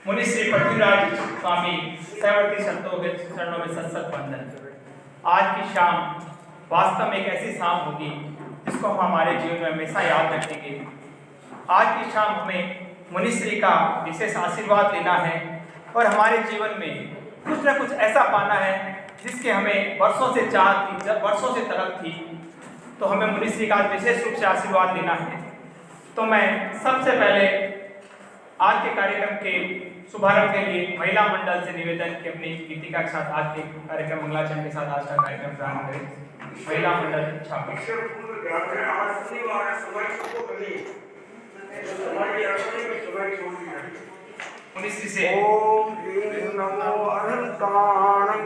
मुनि श्री पृथ्वीराज स्वामी सहवर्ती संतों के चरणों में सत्सत वंदन। आज की शाम वास्तव में एक ऐसी शाम होगी जिसको हम हमारे जीवन में हमेशा याद रखेंगे। आज की शाम हमें मुनिश्री का विशेष आशीर्वाद लेना है और हमारे जीवन में कुछ न कुछ ऐसा पाना है जिसके हमें वर्षों से चाह थी, जब वर्षों से तलब थी, तो हमें मुनिश्री का विशेष रूप से आशीर्वाद लेना है। तो मैं सबसे पहले आज के कार्यक्रम के शुभारंभ के लिए महिला मंडल से निवेदन कि अपनी गीतिका के साथ आज के कार्यक्रम मंगलाचरण के साथ आज का कार्यक्रम प्रारंभ करें। महिला मंडल छापा मुनिश्री से ओम ह्रीं नमो अनंताणं,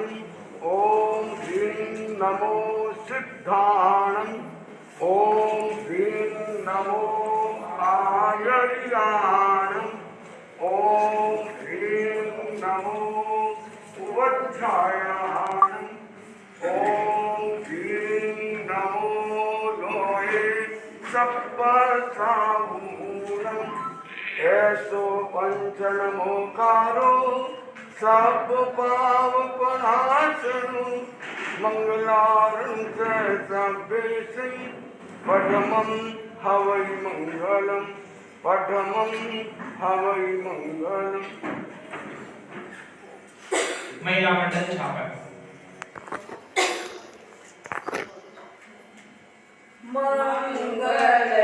ओम ह्रीं नमो सिद्धाणं, ओम ह्रीं नमो आयर्याणं, ओम ह्रीं नमो उवध्यायाणं, ओम ह्रीं नमो लोहे सप्तसाहूणं। ऐसो पंचनमोकारो सब पाव पनाशनु, मंगलारं सर्वेशं पठमं हवै मंगलम्, पठमं हवै मंगलम्। महिला मंडल छापा मंगलमय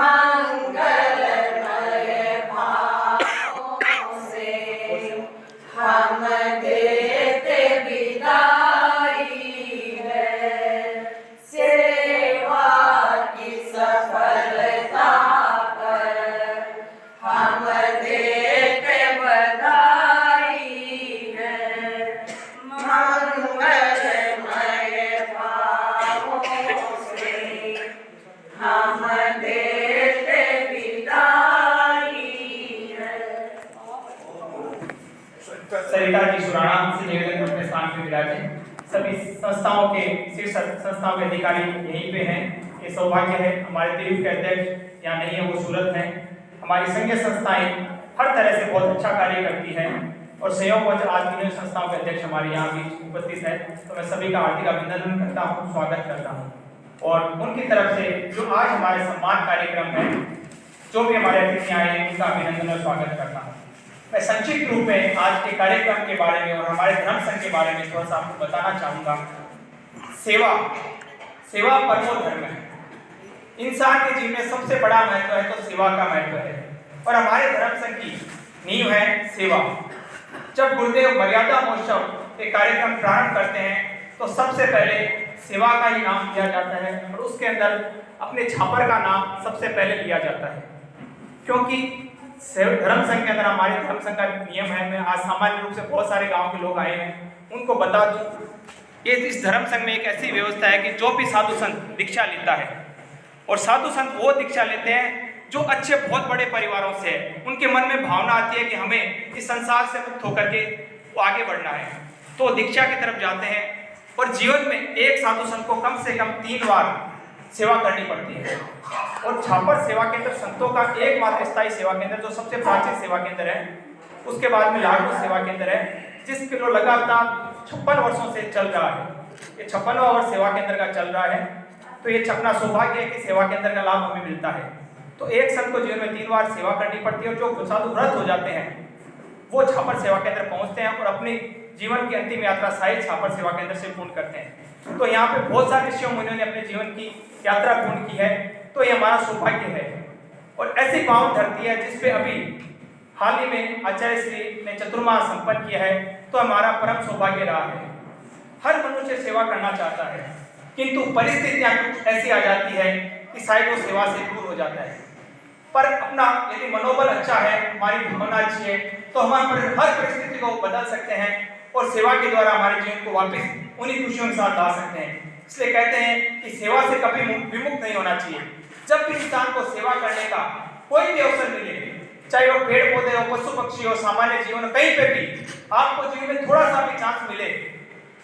मंगल सरिता जी सुराणा से निवेदन अपने स्थान पे विराजे। सभी संस्थाओं के शीर्ष संस्थाओं के अधिकारी यहीं पे हैं। ये सौभाग्य है, हमारे द्वीप के अध्यक्ष यहाँ नहीं है, वो सूरत है। हमारी संघीय संस्थाएं हर तरह से बहुत अच्छा कार्य करती है और संयोगवश आज तीनों संस्थाओं के अध्यक्ष हमारे यहाँ भी उपस्थित है। तो मैं सभी का हार्दिक अभिनंदन करता हूँ, स्वागत करता हूँ। और उनकी तरफ से जो आज हमारे सम्मान कार्यक्रम है, जो भी हमारे अतिथि आए हैं, उनका अभिनंदन और स्वागत करता हूँ। मैं संक्षिप्त रूप में आज के कार्यक्रम के बारे में और हमारे धर्म संघ के बारे में थोड़ा सा आपको बताना चाहूँगा। सेवा परमो धर्म है। इंसान के जीवन में सबसे बड़ा महत्व है तो सेवा का महत्व है और हमारे धर्म संघ की नींव है सेवा। जब गुरुदेव मर्यादा महोत्सव के कार्यक्रम प्रारंभ करते हैं तो सबसे पहले सेवा का ही नाम लिया जाता है और उसके अंदर अपने छापर का नाम सबसे पहले लिया जाता है, क्योंकि धर्म संघ के अंदर हमारे धर्म संघ का नियम है। मैं आज सामान्य रूप से बहुत सारे गांव के लोग आए हैं, उनको बता दूं, ये इस धर्म संघ में एक ऐसी व्यवस्था है कि जो भी साधु संत दीक्षा लेता है, और साधु संत वो दीक्षा लेते हैं जो अच्छे बहुत बड़े परिवारों से है, उनके मन में भावना आती है कि हमें इस संसार से मुक्त होकर के आगे बढ़ना है, तो दीक्षा की तरफ जाते हैं। और जीवन में एक साधु संत को कम से कम 3 बार सेवा करनी पड़ती है। और छापर सेवा केंद्र संतों का एकमात्र स्थायी सेवा केंद्र, जो सबसे प्राचीन सेवा केंद्र है। उसके बाद में लाडू सेवा केंद्र है, जिसके जो लगातार 56 वर्षों से चल रहा है। ये 56वां वर्ष सेवा केंद्र का चल रहा है, तो ये अपना सौभाग्य है कि सेवा केंद्र का लाभ हमें मिलता है। तो एक संत को जीवन में 3 बार सेवा करनी पड़ती है और जो साधु व्रत हो जाते हैं वो छापर सेवा केंद्र पहुंचते हैं और अपनी जीवन की अंतिम यात्रा शायद छापर सेवा केंद्र से पूर्ण करते हैं। तो यहाँ पे बहुत सारे ऋषियों मुनियों ने अपने जीवन की यात्रा पूर्ण की है, तो ये हमारा सौभाग्य है। और ऐसी पावन धरती है जिसपे अभी हाल ही में आचार्य श्री ने चतुर्मास संपन्न किया है, तो हमारा परम सौभाग्य रहा है। हर मनुष्य सेवा करना चाहता है, किंतु परिस्थितियां कुछ ऐसी आ जाती है कि शायद वो सेवा से दूर हो जाता है। पर अपना यदि मनोबल अच्छा है, हमारी भावना अच्छी है, तो हम हर परिस्थिति को बदल सकते हैं और सेवा के द्वारा हमारे जीवन को वापस उन्हीं खुशियों के साथ ला सकते हैं। इसलिए कहते हैं कि सेवा से कभी विमुक्त नहीं होना चाहिए। जब भी इंसान को सेवा करने का कोई भी अवसर मिले, चाहे वो पेड़ पौधे हो, पशु पक्षी हो, सामान्य जीवन, कहीं पे भी आपको जीवन में थोड़ा सा भी चांस मिले,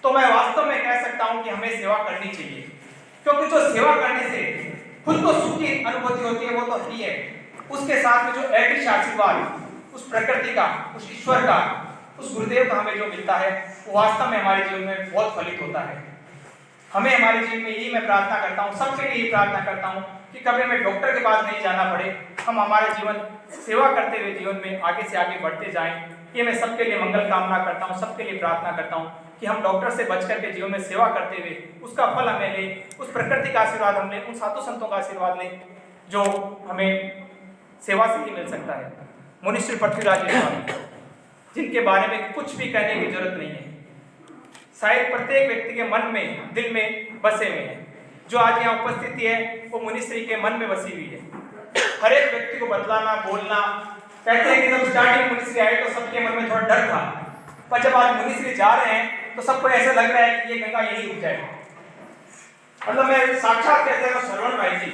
तो मैं वास्तव में कह सकता हूं कि हमें सेवा करनी चाहिए। क्योंकि जो सेवा करने से खुद को सुख की अनुभूति होती है वो तो ही है, उसके साथ में जो ऐतिहासिक आशीर्वाद उस प्रकृति का, उस ईश्वर का, उस गुरुदेव का हमें जो मिलता है, वो वास्तव में हमारे जीवन में बहुत फलित होता है। हमें हमारे जीवन में यही मैं प्रार्थना करता हूँ, सबके लिए प्रार्थना करता हूँ कि कभी हमें डॉक्टर के पास नहीं जाना पड़े, हम हमारे जीवन सेवा करते हुए जीवन में आगे से आगे बढ़ते जाएं। ये मैं सबके लिए मंगल कामना करता हूँ, सबके लिए प्रार्थना करता हूँ कि हम डॉक्टर से बच करके जीवन में सेवा करते हुए उसका फल हमें ले, उस प्रकृति का आशीर्वाद हम ले, उन साधु संतों का आशीर्वाद ले जो हमें सेवा से ही मिल सकता है। मुनि श्री पृथ्वीराज स्वामी, जिनके बारे में कुछ भी कहने की जरूरत नहीं है, शायद प्रत्येक व्यक्ति के मन में, दिल में बसे हुए हैं। जो आज यहाँ उपस्थिति है वो मुनिश्री के मन में बसी हुई है। हर एक व्यक्ति को बतलाना, बोलना, कहते हैं कि जब स्टार्टिंग मुनिश्री आए तो सबके मन में थोड़ा डर था, पर जब आज मुनिश्री जा रहे हैं तो सबको ऐसा लग रहा है कि ये गंगा यही रुक जाएगी। मतलब मैं साक्षात कहते हैं श्रवण भाई जी,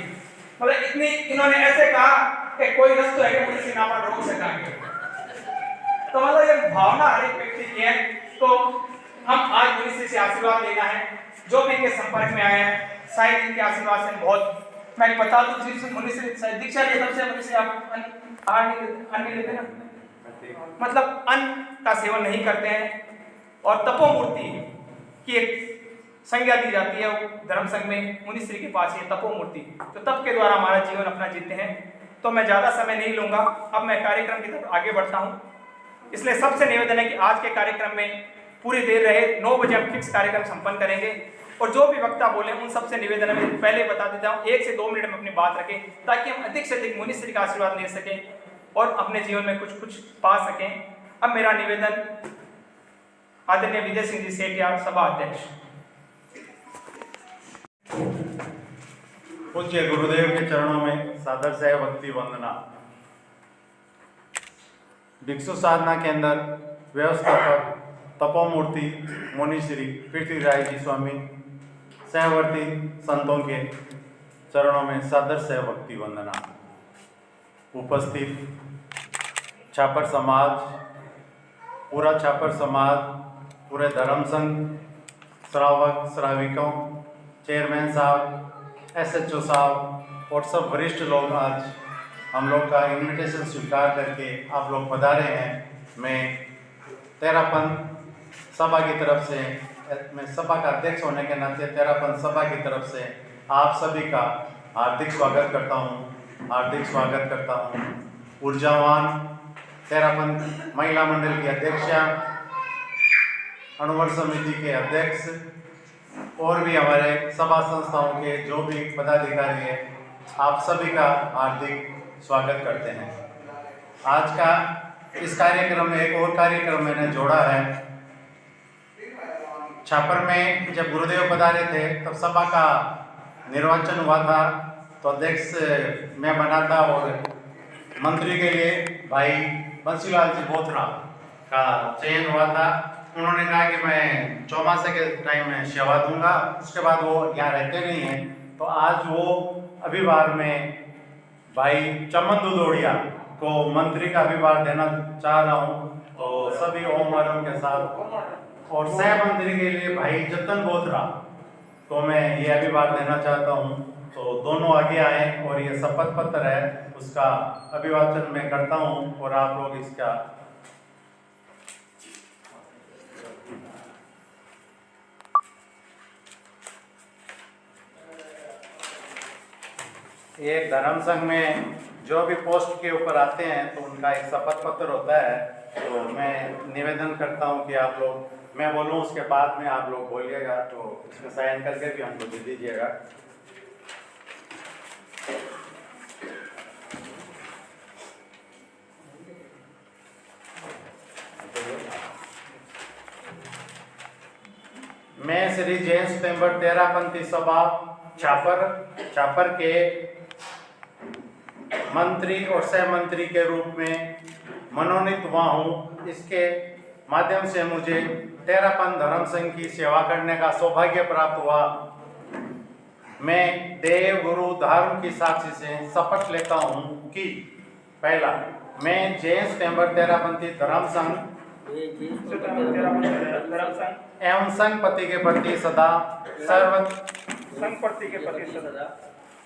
मतलब इतनी इन्होंने ऐसे कहा कि कोई रस तो है कि मुनिश्री नाम रोक सकेंगे। तो मतलब ये भावना हर एक व्यक्ति की है। तो हम आज मुनिश्री से आशीर्वाद लेना है, जो भी इनके संपर्क में आए हैं, शायद इनके आशीर्वाद से बहुत, मैं बता दूं जिस मुनिश्री दीक्षा लिए तब से मुनिश्री आप अन्न लेते ना, मतलब अन्न का सेवन नहीं करते हैं। और तपोमूर्ति की एक संज्ञा दी जाती है धर्म संघ में, मुनिश्री के पास ये तपोमूर्ति, तो तप के द्वारा हमारा जीवन अपना जीते हैं। तो मैं ज़्यादा समय नहीं लूँगा, अब मैं कार्यक्रम की तरफ आगे बढ़ता हूँ। इसलिए सबसे निवेदन है कि आज के कार्यक्रम में पूरी देर रहे, 9 बजे हम फिक्स कार्यक्रम संपन्न करेंगे। और जो भी वक्ता बोले उन सबसे निवेदन है, मैं पहले बता देता हूँ, 1 से 2 मिनट में अपनी बात रखें, ताकि हम अधिक से अधिक मुनिश्री का आशीर्वाद ले सकें और अपने जीवन में कुछ पा सकें। अब मेरा निवेदन आदरणीय विजय सिंह जी सेठिया, सभा अध्यक्ष। पूज्य गुरुदेव के चरणों में सादर से भक्ति वंदना। भिक्षु साधना के अंदर व्यवस्थापक तपोमूर्ति मुनिश्री पृथ्वीराज जी स्वामी सहवर्ती संतों के चरणों में सादर से भक्ति वंदना। उपस्थित छापर समाज पूरा छापर समाज, पूरे धर्म संघ, श्रावक श्राविकों, चेयरमैन साहब, SHO साहब और सब वरिष्ठ लोग आज हम लोग का इनविटेशन स्वीकार करके आप लोग पधारे हैं। मैं तेरापन सभा की तरफ से, मैं सभा का अध्यक्ष होने के नाते तेरापन सभा की तरफ से आप सभी का हार्दिक स्वागत करता हूँ। ऊर्जावान तेरापन महिला मंडल की अध्यक्षा, अनुवर्ष समिति के अध्यक्ष और भी हमारे सभा संस्थाओं के जो भी पदाधिकारी हैं, आप सभी का हार्दिक स्वागत करते हैं। आज का इस कार्यक्रम में एक और कार्यक्रम मैंने जोड़ा है। छापर में जब गुरुदेव पधारे थे तब सभा का निर्वाचन हुआ था, तो अध्यक्ष मैं बना था और मंत्री के लिए भाई बंसीलाल जी बोथरा का चयन हुआ था। उन्होंने कहा कि मैं चौमासे के टाइम में सेवा दूंगा, उसके बाद वो यहाँ रहते नहीं हैं। तो आज वो अभिभार में भाई चमन दुदोड़िया को मंत्री का अभिभार देना चाह रहा हूँ। तो सभी ओम आरम के साथ और सह मंत्री के लिए भाई जतन बोथरा को मैं ये अभिभार देना चाहता हूँ। तो दोनों आगे आए और ये शपथ पत्र है, उसका अभिवाचन मैं करता हूँ और आप लोग इसका एक धर्म संघ में जो भी पोस्ट के ऊपर आते हैं तो उनका एक शपथ पत्र होता है। तो मैं निवेदन करता हूं कि आप लोग, मैं बोलूं उसके बाद में आप लोग बोलिएगा, तो इसमें साइन करके भी हमको दे दीजिएगा। मैं श्री जैन सितंबर तेरापंथी सभा छापर के मंत्री और सह मंत्री के रूप में मनोनीत हुआ हूँ। इसके माध्यम से मुझे तेरापन धर्म संघ की सेवा करने का सौभाग्य प्राप्त हुआ। मैं देव गुरु धर्म की साक्षी से शपथ लेता हूँ कि पहला, मैं जैन सितंबर तेरापंथी धर्म संघ एवं संघपति के प्रति सदा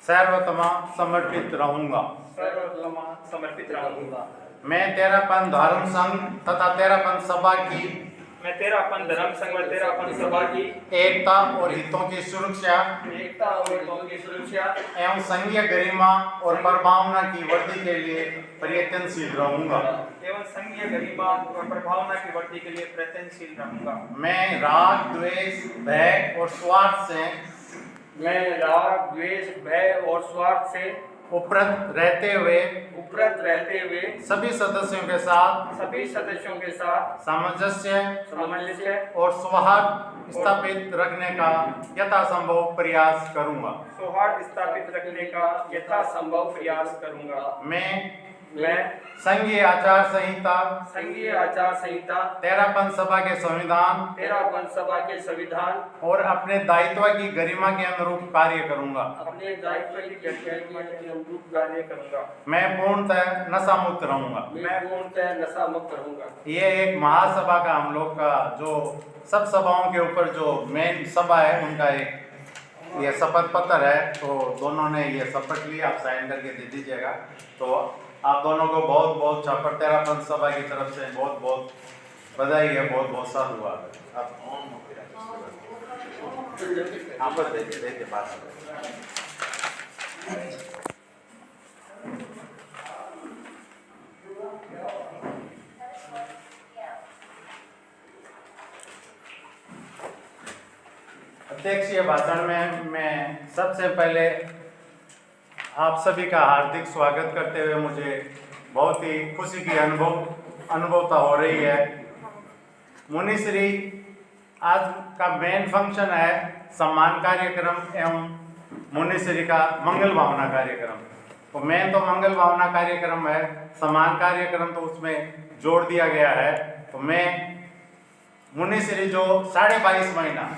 सर्वतमा समर्पित रहूंगा। मैं तेरापन धर्म संघ तथा तेरापन सभा की एकता और हितों की सुरक्षा एवं संघीय गरिमा और प्रभावना की वृद्धि के लिए प्रयत्नशील रहूंगा। मैं राग द्वेष भय और स्वार्थ से उपरत रहते हुए सभी सदस्यों के साथ सामंजस्य और सौहार्द स्थापित रखने का यथासंभव प्रयास करूंगा। मैं संघीय आचार संहिता तेरापन सभा के संविधान और अपने दायित्व की गरिमा के अनुरूप कार्य करूंगा। मैं पूर्णतः नशा मुक्त रहूंगा। ये एक महासभा का हम लोग का जो सब सभाओं के ऊपर जो मेन सभा है उनका एक ये शपथ पत्र है। तो दोनों ने ये शपथ ली, आप साइन करके दे दीजिएगा। तो आप दोनों को बहुत बहुत छापर तेरापन सभा की तरफ से बहुत बहुत बधाई है, बहुत बहुत साधुवाद। आप देखिए बात अध्यक्षीय भाषण में मैं सबसे पहले आप सभी का हार्दिक स्वागत करते हुए मुझे बहुत ही खुशी की अनुभवता हो रही है। मुनिश्री आज का मेन फंक्शन है सम्मान कार्यक्रम एवं मुनिश्री का मंगल भावना कार्यक्रम। तो मेन तो मंगल भावना कार्यक्रम है, सम्मान कार्यक्रम तो उसमें जोड़ दिया गया है। तो मैं मुनिश्री जो 22.5 महीना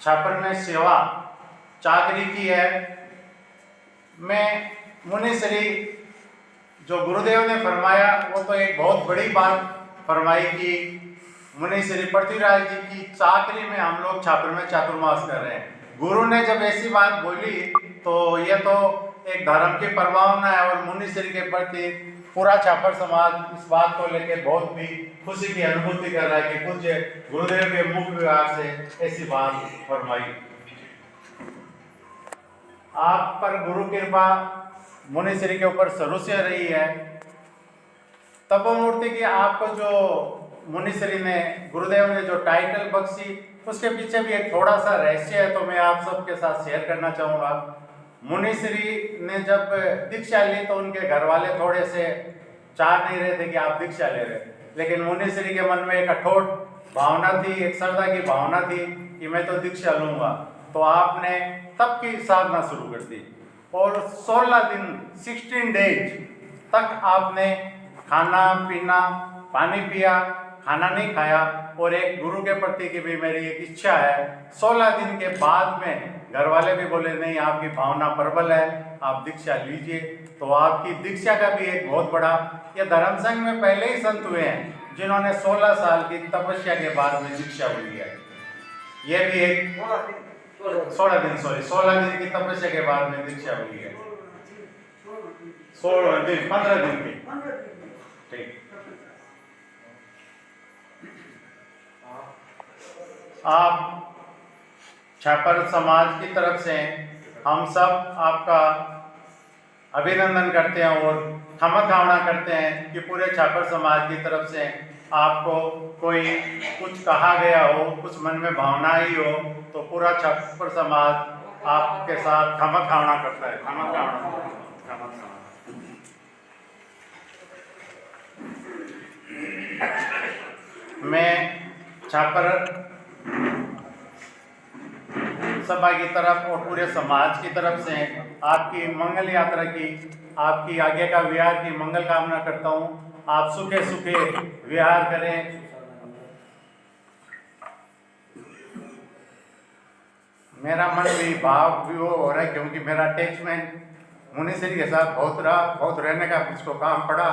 छापर में सेवा चाकरी की है, मैं मुनिश्री जो गुरुदेव ने फरमाया वो तो एक बहुत बड़ी बात फरमाई कि मुनि श्री पृथ्वीराज जी की चाकरी में हम लोग छापर में चातुर्मास कर रहे हैं। गुरु ने जब ऐसी बात बोली तो ये तो एक धर्म की प्रभावना है और मुनि श्री के प्रति पूरा छापर समाज इस बात को लेकर बहुत भी खुशी की अनुभूति कर रहा है कि पूज्य गुरुदेव के मुख विभाग से ऐसी बात फरमाई। आप पर गुरु कृपा मुनि श्री के ऊपर शुरू से रही है। तपोमूर्ति की आपको जो मुनि श्री ने गुरुदेव ने जो टाइटल बख्शी उसके पीछे भी एक थोड़ा सा रहस्य है, तो मैं आप सबके साथ शेयर करना चाहूँगा। मुनि श्री ने जब दीक्षा ली तो उनके घर वाले थोड़े से चाह नहीं रहे थे कि आप दीक्षा ले रहे, लेकिन मुनि श्री के मन में एक अठोट भावना थी, एक श्रद्धा की भावना थी कि मैं तो दीक्षा लूँगा। तो आपने तब की साधना शुरू कर दी और 16 दिन 16 डेज तक आपने खाना पीना पानी पिया, खाना नहीं खाया। और एक गुरु के प्रति की भी मेरी एक इच्छा है। 16 दिन के बाद में घर वाले भी बोले नहीं, आपकी भावना प्रबल है, आप दीक्षा लीजिए। तो आपकी दीक्षा का भी एक बहुत बड़ा, ये धर्म संघ में पहले ही संत हुए हैं जिन्होंने 16 साल की तपस्या के बाद में दीक्षा हुई है। ये भी एक 16 दिन की तपस्या के बाद में दीक्षा हुई है। 15 दिन की, ठीक। आप छापर समाज की तरफ से हम सब आपका अभिनंदन करते हैं और क्षमा कामना करते हैं कि पूरे छापर समाज की तरफ से आपको कोई कुछ कहा गया हो, कुछ मन में भावना आई हो, तो पूरा छापर समाज आपके साथ क्षमा कामना करता है। क्षमा कामना। मैं छापर सभा की तरफ और पूरे समाज की तरफ से आपकी मंगल यात्रा की, आपकी आगे का विहार की मंगल कामना करता हूँ। आप सुखे सुखे विहार करें। मेरा मन भी भाव भी वो हो रहा है क्योंकि मेरा अटैचमेंट मुनि श्री के साथ बहुत रहने का मुझको काम पड़ा,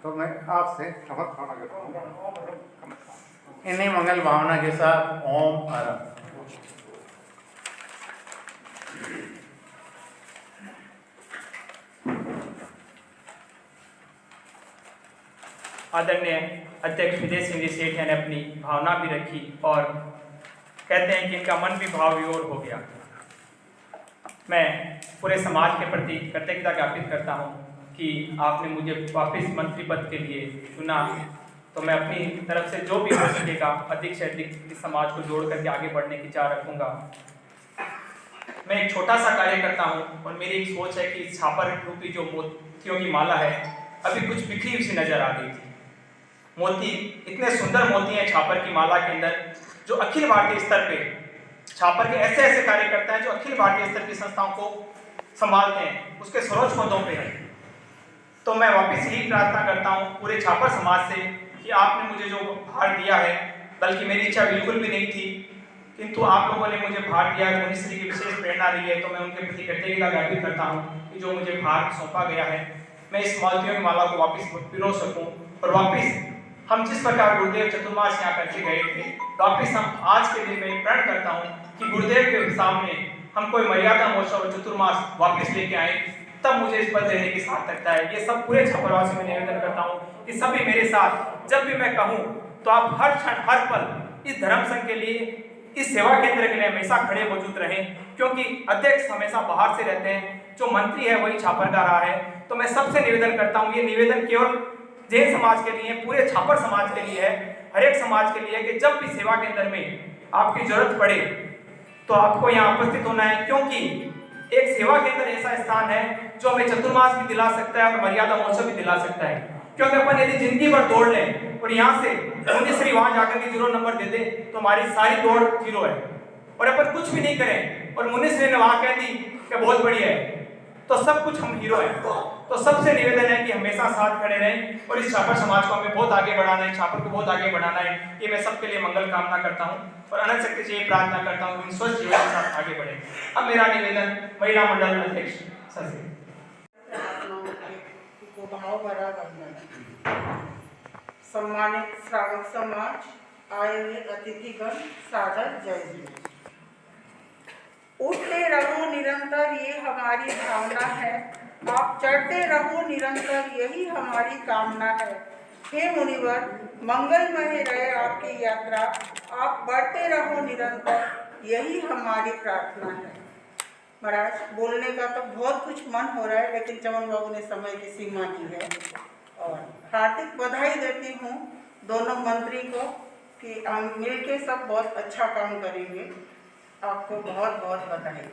तो मैं आपसे क्षमा करता हूँ। इन्हीं मंगल भावना के साथ ओम आरंभ। आदरणीय अध्यक्ष विजय सिंह जी सेठिया ने अपनी भावना भी रखी और कहते हैं कि इनका मन भी भाव विभोर हो गया। मैं पूरे समाज के प्रति कृतज्ञता ज्ञापित करता हूं कि आपने मुझे वापस मंत्री पद के लिए चुना, तो मैं अपनी तरफ से जो भी हो सकेगा अधिक से अधिक इस समाज को जोड़ करके आगे बढ़ने की चाह रखूँगा। मैं एक छोटा सा कार्य करता हूँ और मेरी एक सोच है कि छापर रूपी जो मोतियों की माला है अभी कुछ बिखरी हुई सी नजर आ रही थी। मोती, इतने सुंदर मोती हैं छापर की माला के अंदर, जो अखिल भारतीय स्तर पे छापर के ऐसे ऐसे कार्य करते हैं जो अखिल भारतीय स्तर की संस्थाओं को संभालते हैं, उसके सर्वोच्च पदों पे हैं। तो मैं वापस यही प्रार्थना करता हूँ पूरे छापर समाज से कि आपने मुझे जो भार दिया है, बल्कि मेरी इच्छा बिल्कुल भी नहीं थी, किंतु आप लोगों ने मुझे भार दिया, मुनि श्री की विशेष प्रेरणा रही है, तो मैं उनके प्रति कृतज्ञता ज्ञापित करता हूँ कि जो मुझे भार सौंपा गया है मैं इस मोतियों की माला को वापस पिरो सकूं और वापस हम जिस प्रकार गुरुदेव चतुर्मास यहाँ करके गए थे, वापस हम आज के दिन में प्रण करता हूँ कि गुरुदेव के सामने हम कोई मर्यादा महोत्सव और चतुर्मास वापस लेके आए, तब मुझे इस पद देने की सार्थकता है। ये सब पूरे छपरवासी में निवेदन करता हूँ कि सभी मेरे साथ जब भी मैं कहूँ तो आप हर क्षण हर पल इस धर्म संघ के लिए, इस सेवा केंद्र के लिए हमेशा खड़े मौजूद रहें, क्योंकि अध्यक्ष हमेशा बाहर से रहते हैं, जो मंत्री है वही छापर का रहा है। तो मैं सबसे निवेदन करता हूँ, ये निवेदन केवल जैन समाज के लिए, पूरे छापर समाज के लिए है, हर एक समाज के लिए, कि जब भी सेवा केंद्र में आपकी जरूरत पड़े तो आपको यहाँ उपस्थित होना है, क्योंकि एक सेवा केंद्र ऐसा स्थान है जो हमें चतुर्मास भी दिला सकता है और मर्यादा महोत्सव भी दिला सकता है। क्योंकि अपन यदि जिंदगी भर दौड़ लें और यहाँ से मुनि श्री वहां जाकर के 0 नंबर दे दे तो हमारी सारी दौड़ 0 है, और अपन कुछ भी नहीं करें और मुनि श्री ने वहां कह दी कि बहुत बढ़िया है, तो सब कुछ हम हीरो हैं। तो सबसे निवेदन है कि हमेशा साथ खड़े रहें और इस छापर समाज को हमें बहुत आगे बढ़ाना है, छापर को बहुत आगे बढ़ाना है। ये मैं सबके लिए मंगल कामना करता हूँ और अनंत शक्ति से ये प्रार्थना करता हूँ कि स्वस्थ जीवन के साथ आगे बढ़े। अब मेरा निवेदन महिला मंडल अध्यक्ष सर को भाव भरा वंदन। सम्मानित श्रावक समाज, आए हुए अतिथिगण सादर जय जय। उठते रहो निरंतर ये हमारी भावना है, आप चढ़ते रहो निरंतर यही हमारी कामना है। हे मुनिवर, मंगलमय रहे आपकी यात्रा, आप बढ़ते रहो निरंतर यही हमारी प्रार्थना है। महाराज, बोलने का तो बहुत कुछ मन हो रहा है, लेकिन चमन बाबू ने समय की सीमा की है। और हार्दिक बधाई देती हूँ दोनों मंत्री को कि हम मिलके सब बहुत अच्छा काम करेंगे। आपको बहुत बहुत बधाई।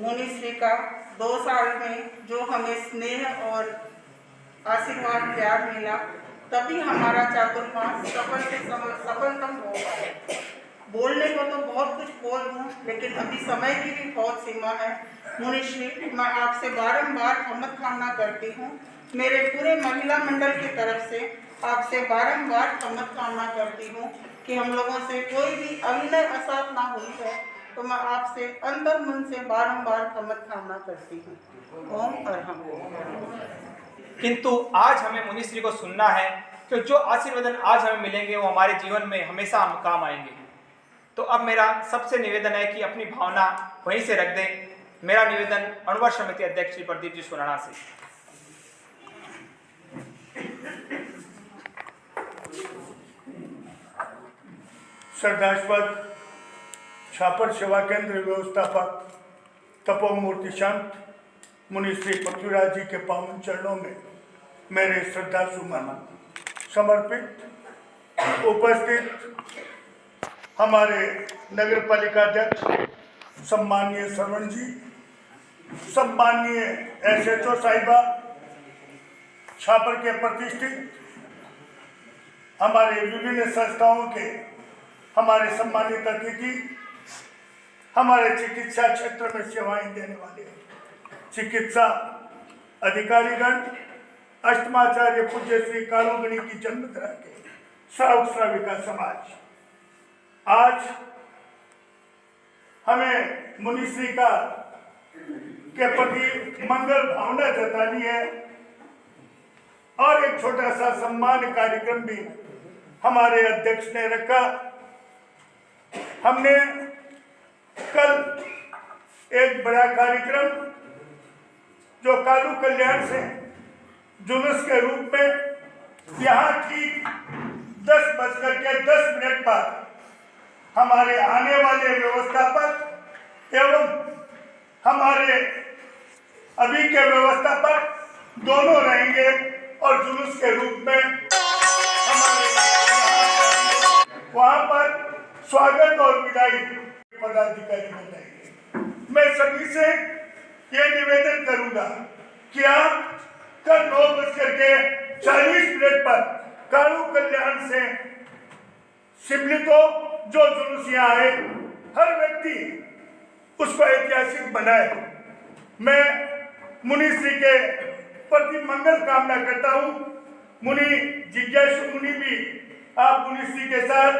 मुनिश्री का 2 साल में जो हमें स्नेह और आशीर्वाद प्यार मिला, तभी हमारा चातुर्मास सफलतम हो पाया। बोलने को तो बहुत कुछ बोल दूँ, लेकिन अभी समय की भी बहुत सीमा है। मुनिश्री, मैं आपसे बारंबार क्षमा कामना करती हूँ। मेरे पूरे महिला मंडल की तरफ से आपसे बारंबार क्षमा कामना करती हूँ कि हम लोगों से कोई भी अभिनय असात ना हुई है, तो मैं आपसे अंतर मन से बारंबार क्षमा कामना करती हूँ। ओम अरहम। किंतु आज हमें मुनिश्री को सुनना है कि जो आशीर्वादन आज हमें मिलेंगे वो हमारे जीवन में हमेशा हम काम आएंगे। तो अब मेरा सबसे निवेदन है कि अपनी भावना वहीं से रख दें। मेरा निवेदन अणुवर समिति अध्यक्ष श्री प्रदीप जी सोनाणा से। श्रद्धास्पद छापर सेवा केंद्र व्यवस्थापक तपोमूर्ति संत मुनि श्री पृथ्वीराज जी के पावन चरणों में मेरे श्रद्धा सुमन समर्पित। उपस्थित हमारे नगर पालिका अध्यक्ष सम्माननीय श्रवण जी, सम्माननीय SHO साहिबा, छापर के प्रतिष्ठित हमारे विभिन्न संस्थाओं के हमारे सम्मानित अतिथि, हमारे चिकित्सा क्षेत्र में सेवाएं देने वाले चिकित्सा अधिकारीगण, अष्टमाचार्य पूज्य श्री कालूगणी की जन्मधरा के श्रावक श्राविका समाज, आज हमें मुनिश्री का के प्रति मंगल भावना जतानी है और एक छोटा सा सम्मान कार्यक्रम भी हमारे अध्यक्ष ने रखा। हमने कल एक बड़ा कार्यक्रम जो कालू कल्याण से जुलूस के रूप में यहाँ ठीक 10:10 पर हमारे आने वाले व्यवस्थापक एवं हमारे अभी के व्यवस्थापक दोनों रहेंगे और जुलूस के रूप में हमारे वहाँ पर स्वागत और विदाई पदाधिकारी बनाएंगे। मैं सभी से ये निवेदन करूंगा कि आप कल 9:40 पर कालू कल्याण से सम्मिलित हो, जो जुलूस यहाँ आए हर व्यक्ति उसको ऐतिहासिक बनाए। मैं मुनिश्री के प्रति मंगल कामना करता हूँ। मुनि जिज्ञासु मुनि भी आप मुनिश्री के साथ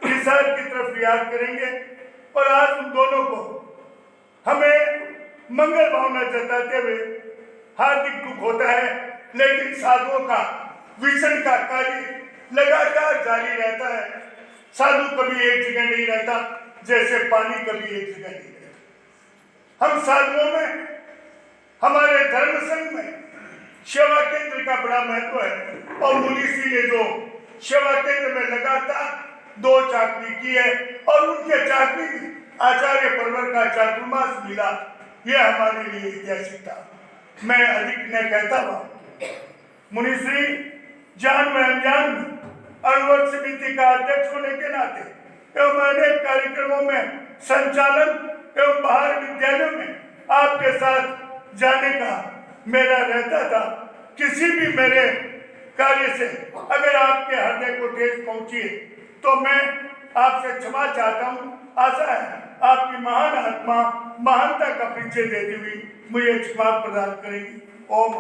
निसार की तरफ विहार करेंगे और आज उन दोनों को हमें मंगल भावना जताते हुए हार्दिक दुख होता है, लेकिन साधुओं का विषण का कार्य लगातार जारी रहता है। साधु कभी एक जगह नहीं रहता, जैसे पानी कभी एक जगह नहीं रहता। हम साधुओं में, हमारे धर्म संघ में सेवा केंद्र का बड़ा महत्व है और मुनिश्री ने जो सेवा केंद्र में लगातार 2 चाकरी की है और उनके चाकरी आचार्य परवर का चातुर्मास मिला, यह हमारे लिए ऐतिहासिक था। मैं अधिक न कहता हुआ मुनिश्री जान में अनजान में अणुवर समिति का अध्यक्ष होने के नाते एवं अनेक कार्यक्रमों में संचालन एवं बाहर विद्यालयों में आपके साथ जाने का मेरा रहता था। किसी भी मेरे कार्य से अगर आपके हृदय को ठेस पहुंची तो मैं आपसे क्षमा चाहता हूं। आशा है आपकी महान आत्मा महानता का परिचय देती हुई मुझे क्षमा प्रदान करेगी। ओम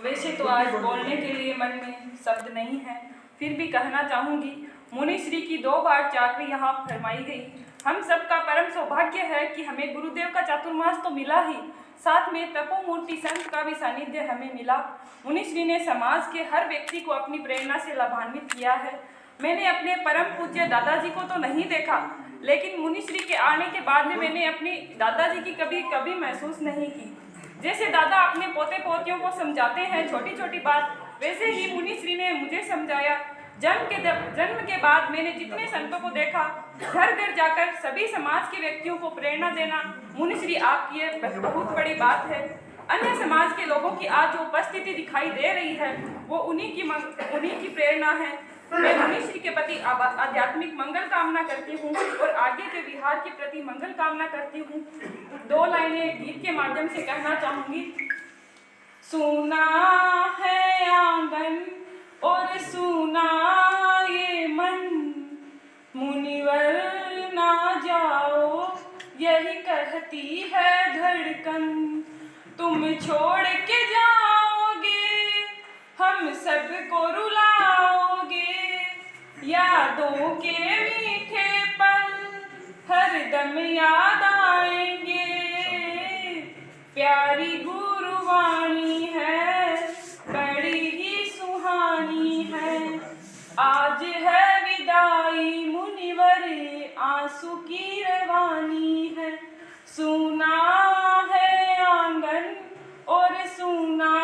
वैसे तो आज बोलने के लिए मन में शब्द नहीं है, फिर भी कहना चाहूँगी मुनिश्री की 2 बार चाकरी यहाँ फरमाई गई हम सबका परम सौभाग्य है कि हमें गुरुदेव का चातुर्मास तो मिला ही, साथ में तपोमूर्ति संत का भी सानिध्य हमें मिला। मुनिश्री ने समाज के हर व्यक्ति को अपनी प्रेरणा से लाभान्वित किया है। मैंने अपने परम पूज्य दादाजी को तो नहीं देखा, लेकिन मुनिश्री के आने के बाद में मैंने अपने दादाजी की कभी महसूस नहीं की। जैसे दादा अपने पोते पोतियों को समझाते हैं छोटी छोटी बात, वैसे ही मुनिश्री ने मुझे समझाया। जन्म के बाद मैंने जितने संतों को देखा, घर घर जाकर सभी समाज के व्यक्तियों को प्रेरणा देना, मुनिश्री आपकी ये बहुत बड़ी बात है। अन्य समाज के लोगों की आज जो उपस्थिति दिखाई दे रही है वो उन्हीं की प्रेरणा है। मैं मुनिश्री के प्रति आध्यात्मिक मंगल कामना करती हूँ और आगे के विहार के प्रति मंगल कामना करती हूँ। 2 लाइनें गीत के माध्यम से कहना चाहूँगी। सुना है आंगन और सुना ये मन, मुनिवर ना जाओ यही कहती है धड़कन। तुम छोड़ के जाओगे हम सबको रुलाओगे, यादों के मीठे पल हर दम याद आएंगे। प्यारी गुरुवाणी है बड़ी ही सुहानी है, आज है विदाई मुनिवर आंसू की रवानी है। सुना है आंगन और सुना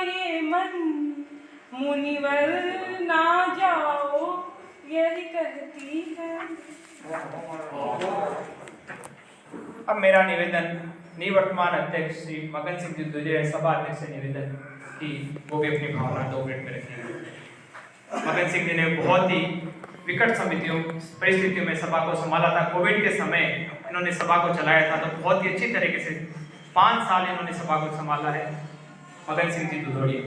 ये मन, मुनिवर ना जाओ यही कहती है। अब मेरा निवेदन निवर्तमान अध्यक्ष श्री मगन सिंह जी दुजे सभा अध्यक्ष से निवेदन कि वो भी अपनी भावना 2 मिनट में रखेंगे। मगन सिंह जी ने बहुत ही विकट परिस्थितियों में सभा को संभाला था। कोविड के समय इन्होंने सभा को चलाया था, तो बहुत ही अच्छी तरीके से 5 साल इन्होंने सभा को संभाला है। मगन सिंह जी दुधोड़िया।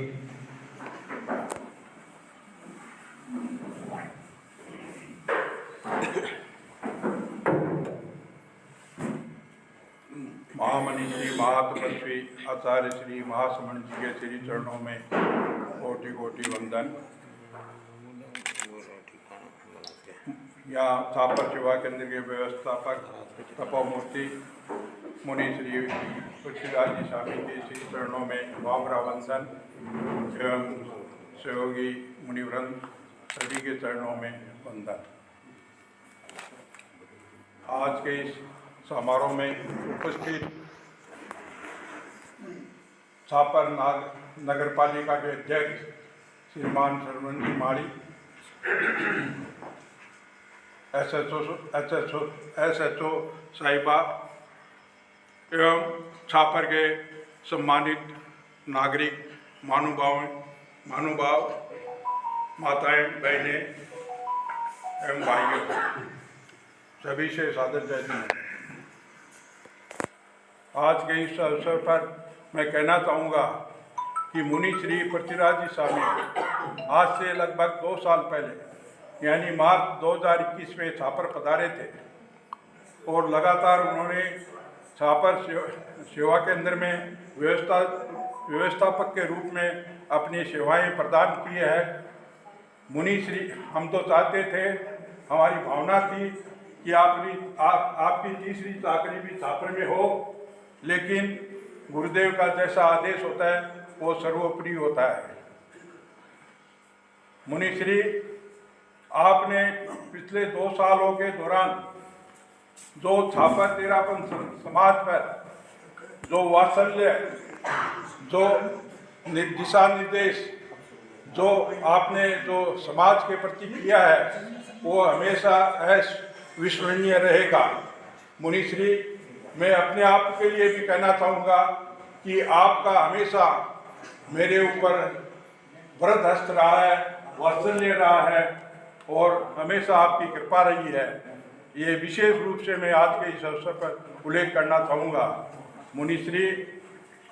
महामनी श्री महातपस्वी आचार्य श्री महासमण जी के श्री चरणों में कोटि कोटि वंदन। यहाँ छापर सेवा केंद्र के व्यवस्थापक तपोमूर्ति मुनि श्री पृथ्वीराज जी स्वामी के श्री चरणों में भावरा वंदन एवं सहयोगी मुनिवृंद सभी के चरणों में वंदन। आज के इस समारोह में उपस्थित छापर नगर पालिका के अध्यक्ष श्रीमान सरवण जी माड़ी, SHO साहिबा एवं छापर के सम्मानित नागरिक महानुभाव माताएं बहनें एवं भाइयों, सभी से सादर जय हिंद। आज के इस अवसर पर मैं कहना चाहूँगा कि मुनि श्री पृथ्वीराज जी स्वामी आज से लगभग 2 साल पहले यानी मार्च 2021 में छापर पधारे थे और लगातार उन्होंने छापर सेवा केंद्र में व्यवस्थापक के रूप में अपनी सेवाएं प्रदान की है। मुनि श्री हम तो चाहते थे, हमारी भावना थी कि आपकी तीसरी चाकरी भी छापर में हो, लेकिन गुरुदेव का जैसा आदेश होता है वो सर्वोपरि होता है। मुनिश्री, आपने पिछले 2 सालों के दौरान जो छापर तेरापन समाज पर जो वात्सल्य, जो दिशा निर्देश जो आपने जो समाज के प्रति किया है वो हमेशा अविस्मरणीय रहेगा। मुनिश्री, मैं अपने आप के लिए भी कहना चाहूँगा कि आपका हमेशा मेरे ऊपर वरद हस्त रहा है, वात्सल्य रहा है और हमेशा आपकी कृपा रही है। ये विशेष रूप से मैं आज के इस अवसर पर उल्लेख करना चाहूँगा। मुनिश्री,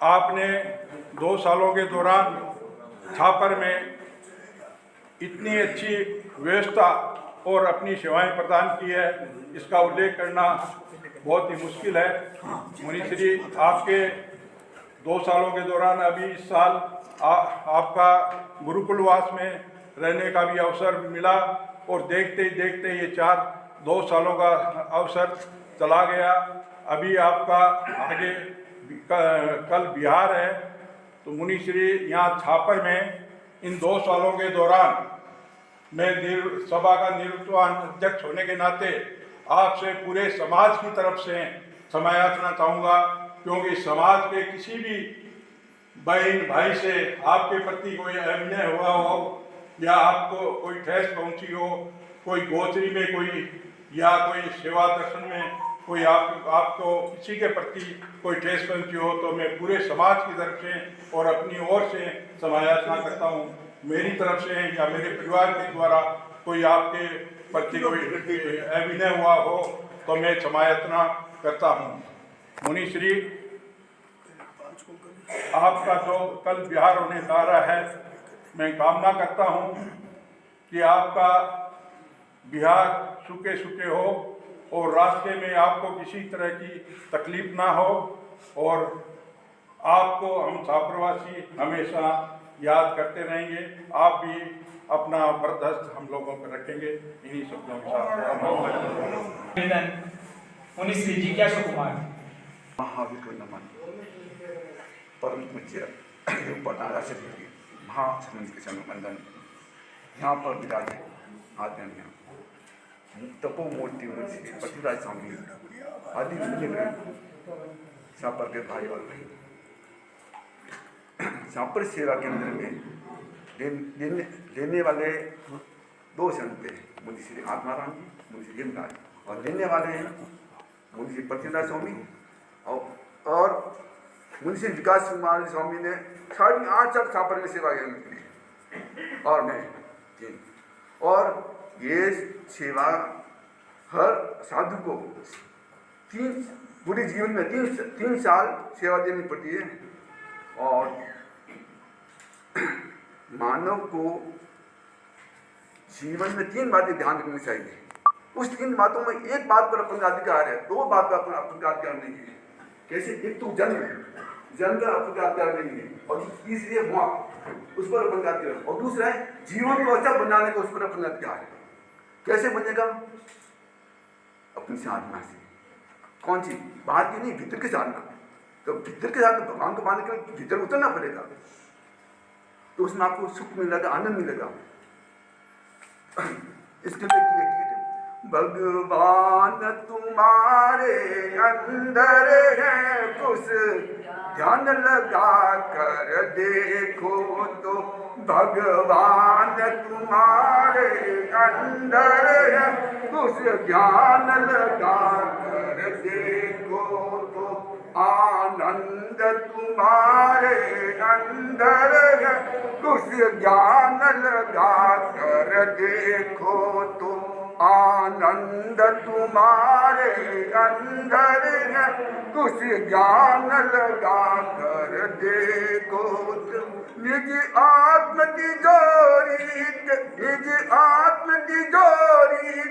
आपने 2 सालों के दौरान छापर में इतनी अच्छी व्यवस्था और अपनी सेवाएं प्रदान की है, इसका उल्लेख करना बहुत ही मुश्किल है। मुनिश्री, आपके 2 सालों के दौरान अभी इस साल आपका गुरुकुलवास में रहने का भी अवसर मिला और देखते ही देखते ये 4 2 सालों का अवसर चला गया। अभी आपका आगे कल बिहार है, तो मुनिश्री यहाँ छापर में इन 2 सालों के दौरान मैं सभा का निवृत्तमान अध्यक्ष होने के नाते आपसे पूरे समाज की तरफ से क्षमा याचना चाहूँगा, क्योंकि समाज के किसी भी बहन भाई से आपके प्रति कोई अन्याय हुआ हो या आपको कोई ठेस पहुंची हो, कोई गोचरी में कोई या कोई सेवा दर्शन में कोई आपको किसी के प्रति कोई ठेस पहुंची हो, तो मैं पूरे समाज की तरफ से और अपनी ओर से क्षमा याचना करता हूँ। मेरी तरफ से या मेरे परिवार के द्वारा कोई आपके प्रति कोई अभिनय हुआ हो तो मैं क्षमा याचना करता हूँ। मुनिश्री, आपका जो कल बिहार होने जा रहा है, मैं कामना करता हूँ कि आपका बिहार सूखे सूखे हो और रास्ते में आपको किसी तरह की तकलीफ ना हो, और आपको हम छापरवासी हमेशा याद करते रहेंगे। आप भी अपना बर्दाश्त हम लोगों पर रखेंगे। इन्हीं शब्दों के साथ मुनिश्री जिज्ञासु कुमार। महाविष्णु नमन। परम पूज्य बनारस शरीफ महासंत वंदन यहाँ पर विराजे आदरणीय तपो मूर्ति श्री पतिराज स्वामी आदि छापर के भाई और बहन छापर सेवा केंद्र में लेने वाले 2 संत थे, मुनि श्री आत्माराम जी, मुनि श्री गिरिराज, और लेने वाले हैं मुनि श्री पतिराज स्वामी और मुनि श्री विकास कुमार स्वामी ने 8.5 साल छापर में सेवा की, और मैं 3, और ये सेवा हर साधु को 3 पूरे जीवन में 3 साल सेवा देनी पड़ती है। और मानव को जीवन में 3 बातें ध्यान रखनी चाहिए। उस 3 बातों में एक बात पर अपना अधिकार है, 2 बात पर अपना अधिकार नहीं है। कैसे? एक तो जन्म का अपना अधिकार नहीं है, और तीसरी है मौत, उस पर अपना अधिकार, और दूसरा है जीवन को अच्छा बनाने का उस पर अपना अधिकार है। कैसे बनेगा? अपनी साधना से। कौन सी? बाहर की नहीं, भीतर की साधना। तो भीतर के साथ भगवान को पाने के लिए भीतर उतरना पड़ेगा, तो उसमें आपको सुख मिलेगा, आनंद मिलेगा। इसके लिए भगवान तुम्हारे अंदर है, कुछ ध्यान लगा कर देखो तो भगवान तुम्हारे अंदर है, कुछ ध्यान लगा कर देखो तो आनंद तुम्हारे अंदर है, कुछ ज्ञान लगा कर देखो तो आनंद तुम्हारे अंदर है, कुछ ज्ञान लगा कर देखो तो निज आत्म तिजोरी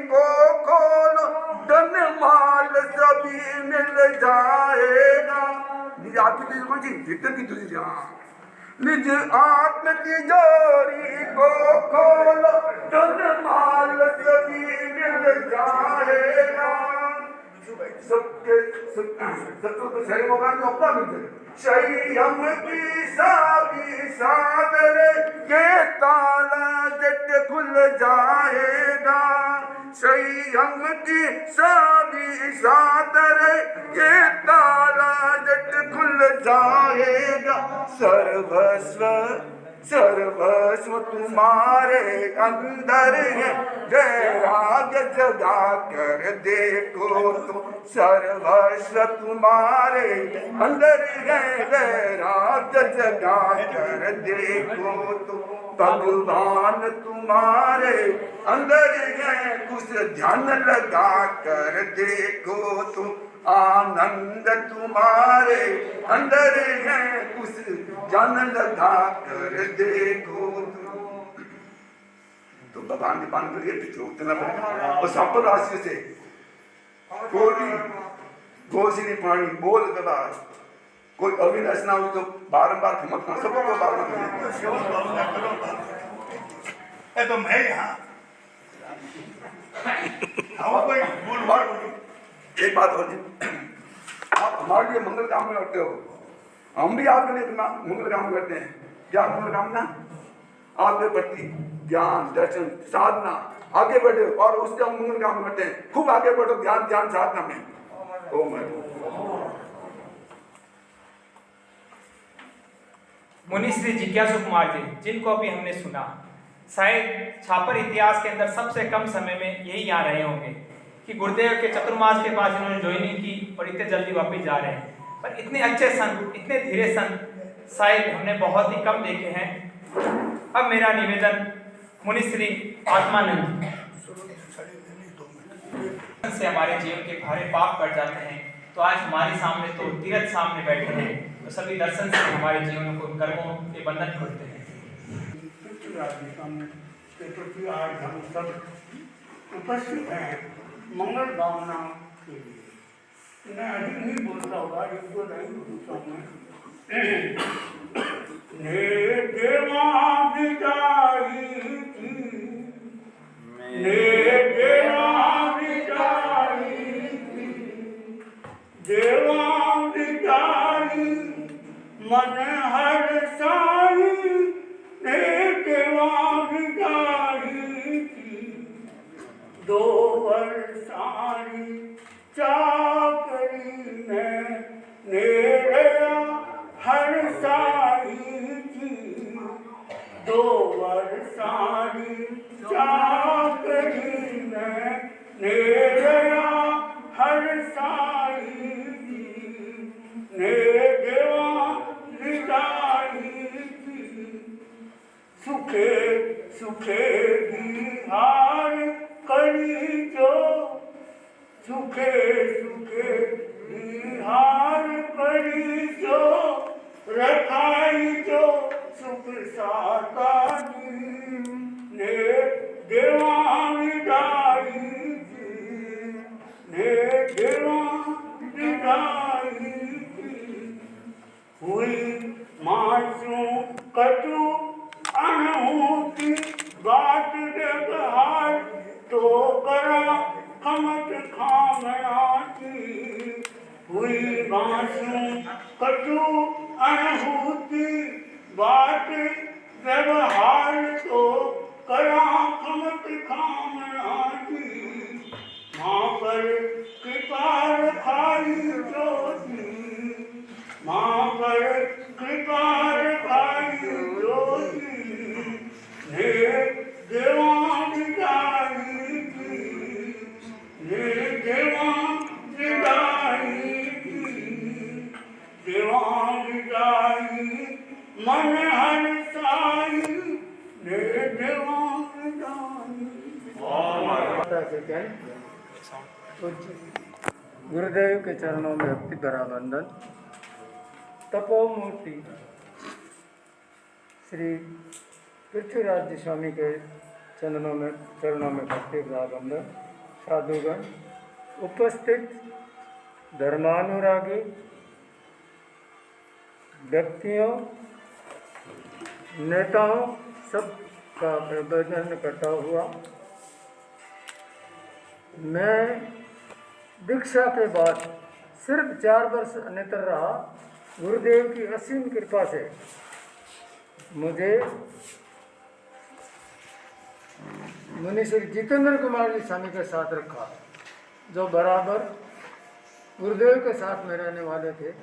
को खोलो, धन माल सभी मिल जाएगा। निज आत्म तिजोरी भीतर की तुझे, निज आत्म तिजोरी को खोलो, धन माल सभी मिल जाएगा। सबके तो शरीर होगा तो अपना मिल संयम की सादर के ताला जट खुल जाएगा। संयम की सादर के ताला जट खुल जाएगा। सर्वस्व तुम्हारे अंदर है, वैराग जगा कर देखो तो सर्वस्व तुम्हारे अंदर है, वैराग जगा कर देखो तो भगवान तुम्हारे अंदर है, कुछ ध्यान लगा कर देखो तो आनंद तुम्हारे अंदर है, कुछ जान लगा कर देखो तो भगवान के पान करिए उतना पड़ेगा। और संपद राशि से कोई घोषणी पानी बोल गदा कोई अविनाश ना हो तो बारंबार हिम्मत ना सबको बारंबार तो मैं यहाँ हाँ भाई बोल एक बात और जी, आप हमारे लिए मंगल काम करते हो, हम भी आपके लिए मंगल काम करते हैं। क्या मंगल कामना? आपके प्रति ज्ञान, दर्शन, साधना, आगे बढ़े और उससे हम मंगल काम करते हैं। खूब आगे बढ़ो ज्ञान ध्यान साधना में। ओम मुनि श्री जिज्ञासु कुमार जी, जिनको अभी हमने सुना, शायद छापर इतिहास के अंदर सबसे कम समय में यही यहाँ रहे होंगे कि गुरुदेव के चतुर्मास के पास इन्होंने ज्वाइनिंग की और इतने जल्दी वापस जा रहे हैं। पर इतने अच्छे संत, इतने धीरे संत शायद हमने बहुत ही कम देखे हैं। अब मेरा निवेदन मुनि श्री आत्मानंद से हमारे जीवन के भारे पाप कट जाते हैं, तो आज हमारे सामने तो तीर्थ सामने बैठे हैं, तो सभी दर्शन से हमारे जीवन को कर्मों के बंधन खुलते हैं। आज हम सब उपस्थित हैं मंगल भावना के लिए। मैं अधिक नहीं बोलता होगा, इनको नहीं बोलता मैं। देवा विदाई थी, देवा विदाई थी, देवा विदाई मन हर साई, देवा विदाई थी, 2 वर्षारी चाकरी में नेरया हर साई थी, 2 वर्षारी चाकरी में नेरया हर साई थी, ने देवा विदाई थी, सुखे सुखे बिहार करी जो, सुखे सुखे बिहार करी जो, रखाई जो सुख साता ने देवा विदाई थी, ने देवा विदाई थी, हुई मासूं कटु अनहूती बात व्यवहार, तो करा खमत खामना की, हुई मासूं कटु अनहूती बात व्यवहार, तो करा खमत खामना की, माँ पर कृपा रखाई ज्योति, माँ पर कृपा रखाई ज्योति, ने देवा विदाई की, ने देवा विदाई की, देवा विदाई मन हर साई, ने देवा विदाई। गुरुदेव के चरणों में भक्ति भरा वंदन। तपोमूर्ति श्री पृथ्वीराज स्वामी के चरणों में भक्ति भरा वंदन। साधुगण, उपस्थित धर्मानुरागी व्यक्तियों, नेताओं, सब का अभिवादन करता हुआ मैं दीक्षा के बाद सिर्फ 4 वर्ष अन्यत्र रहा। गुरुदेव की असीम कृपा से मुझे मुनि श्री जितेंद्र कुमार जी स्वामी के साथ रखा, जो बराबर गुरुदेव के साथ में रहने वाले थे।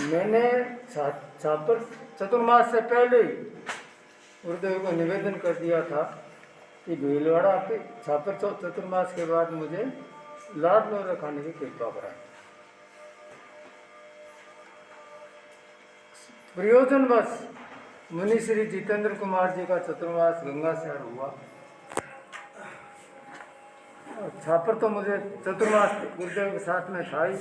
मैंने छापर चतुर्मास से पहले ही गुरुदेव को निवेदन कर दिया था कि भीलवाड़ा के छापर चतुर्मास के बाद मुझे लाड में रखाने की कृपा कराएं। प्रयोजनवश मुनि श्री जितेंद्र कुमार जी का चतुर्मास गंगा शहर हुआ। छापर तो मुझे चतुर्मास गुरुदेव के साथ में था ही।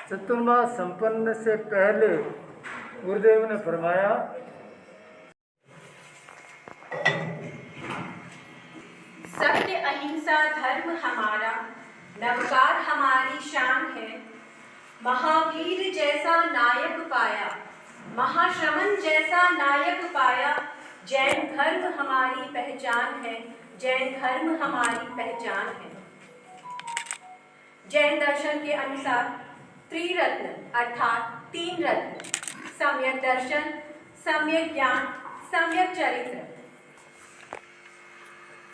चतुर्मास संपन्न से पहले गुरुदेव ने फरमाया, सत्य अहिंसा धर्म हमारा, नवकार हमारी शान है। महावीर जैसा नायक पाया, महाश्रमण जैसा नायक पाया। जैन धर्म हमारी पहचान है, जैन धर्म हमारी पहचान है। जैन दर्शन के अनुसार त्रिरत्न अर्थात 3 रत्न, सम्यक दर्शन, सम्यक ज्ञान, सम्यक चरित्र,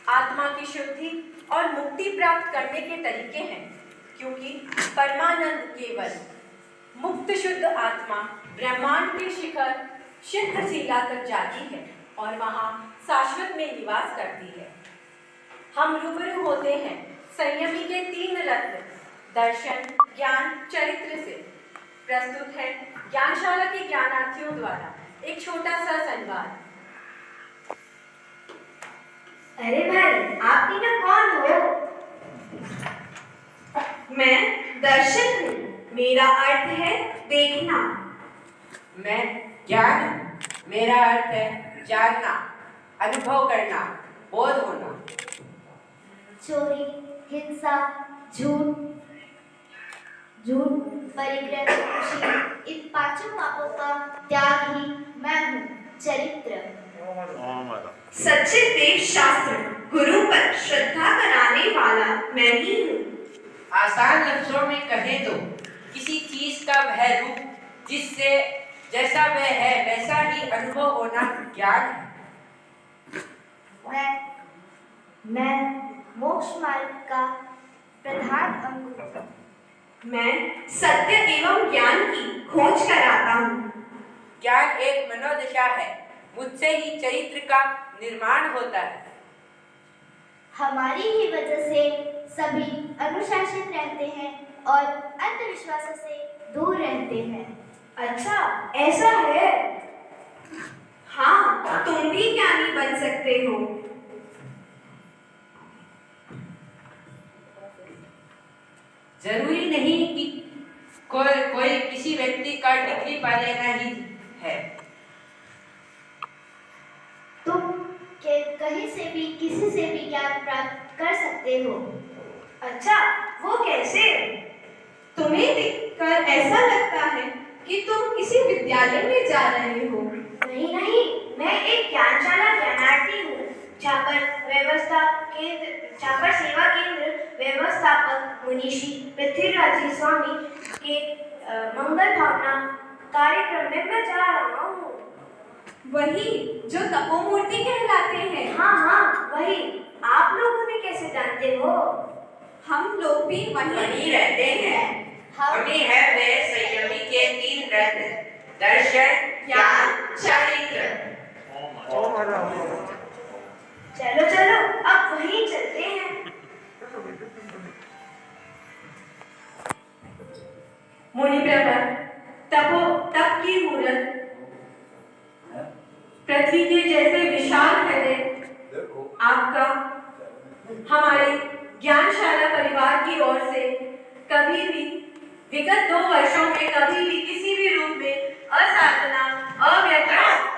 आत्मा की शुद्धि और मुक्ति प्राप्त करने के तरीके हैं, क्योंकि परमानंद केवल मुक्त शुद्ध आत्मा ब्रह्मांड के शिखर सिद्ध शिला तक जाती है और वहां शाश्वत में निवास करती है। हम रूबरू होते हैं संयमी के 3 रत्न दर्शन, ज्ञान, चरित्र से। प्रस्तुत है ज्ञानशाला के ज्ञानार्थियों द्वारा एक छोटा सा संवाद। अरे भाई, आप तीनों कौन हो? मैं दर्शन हूँ, मेरा अर्थ है देखना। मैं ज्ञान हूँ, मेरा अर्थ है जानना, अनुभव करना, बोध होना। चोरी, हिंसा, झूठ, परिग्रह, खुशी, इन 5 पापों का त्याग ही मैं हूँ, चरित्र। सच्चे देव शास्त्र गुरु पर श्रद्धा बनाने वाला मैं ही हूँ। आसान लफ्जों में कहें तो किसी चीज का वह रूप जिससे जैसा वह है वैसा ही अनुभव होना ज्ञान है। मैं मोक्ष मार्ग का प्रधान अंग हूँ। मैं सत्य एवं ज्ञान की खोज कराता हूँ। ज्ञान एक मनोदशा है, मुझसे ही चरित्र का निर्माण होता है। हमारी ही वजह से सभी अनुशासित रहते हैं और अंधविश्वासों से दूर रहते हैं। अच्छा, ऐसा है? हाँ, तुम भी ज्ञानी बन सकते हो। जरूरी नहीं कि कोई किसी व्यक्ति का डिग्री पा लेना ही है। तुम कहीं से भी किसी से भी ज्ञान प्राप्त कर सकते हो। अच्छा, वो कैसे? तुम्हें देखकर ऐसा लगता है कि तुम किसी विद्यालय में जा रहे हो। नहीं, मैं एक ज्ञानशाला ज्ञानार्थी हूँ। चापर सेवा केंद्र व्यवस्थापक मुनीषी पृथ्वीराज जी स्वामी के मंगल भावना कार्यक्रम में मैं जा रहा हूँ। वही जो तपोमूर्ति कहलाते हैं। हाँ, वही। आप लोग उन्हें कैसे जानते हो? हम लोग भी वहीं रहते हैं। हमें है वे संयमी के 3 रत्न दर्शन, ज्ञान, चरित्र। चलो अब वहीं चलते हैं। मुनि ब्रह्मन, तप की मूरत, पृथ्वी के जैसे विशाल हृदय आपका हमारे ज्ञानशाला परिवार की ओर से कभी भी विगत 2 वर्षों में कभी भी किसी भी रूप में असाधना अव्यक्त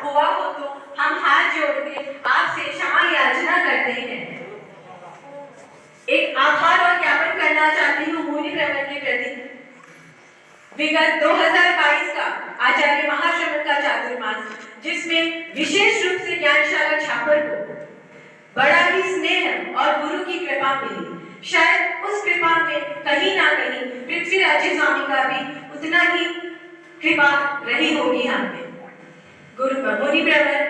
हुआ हो तो हम हाथ जोड़ के आपसे क्षमा याचना करते हैं। एक आभार और ज्ञापन करना चाहती हूँ मुनि ब्रह्मन के प्रति। विगत 2022 का आचार्य महाश्रमण का चातुर्मास, जिसमें विशेष रूप से ज्ञानशाला छापर को बड़ा ही स्नेह और गुरु की कृपा मिली। शायद उस कृपा में कहीं ना कहीं पृथ्वीराज स्वामी का भी उतना ही कृपा रही होगी हम पे। गुरु मुनि ब्रह्मन,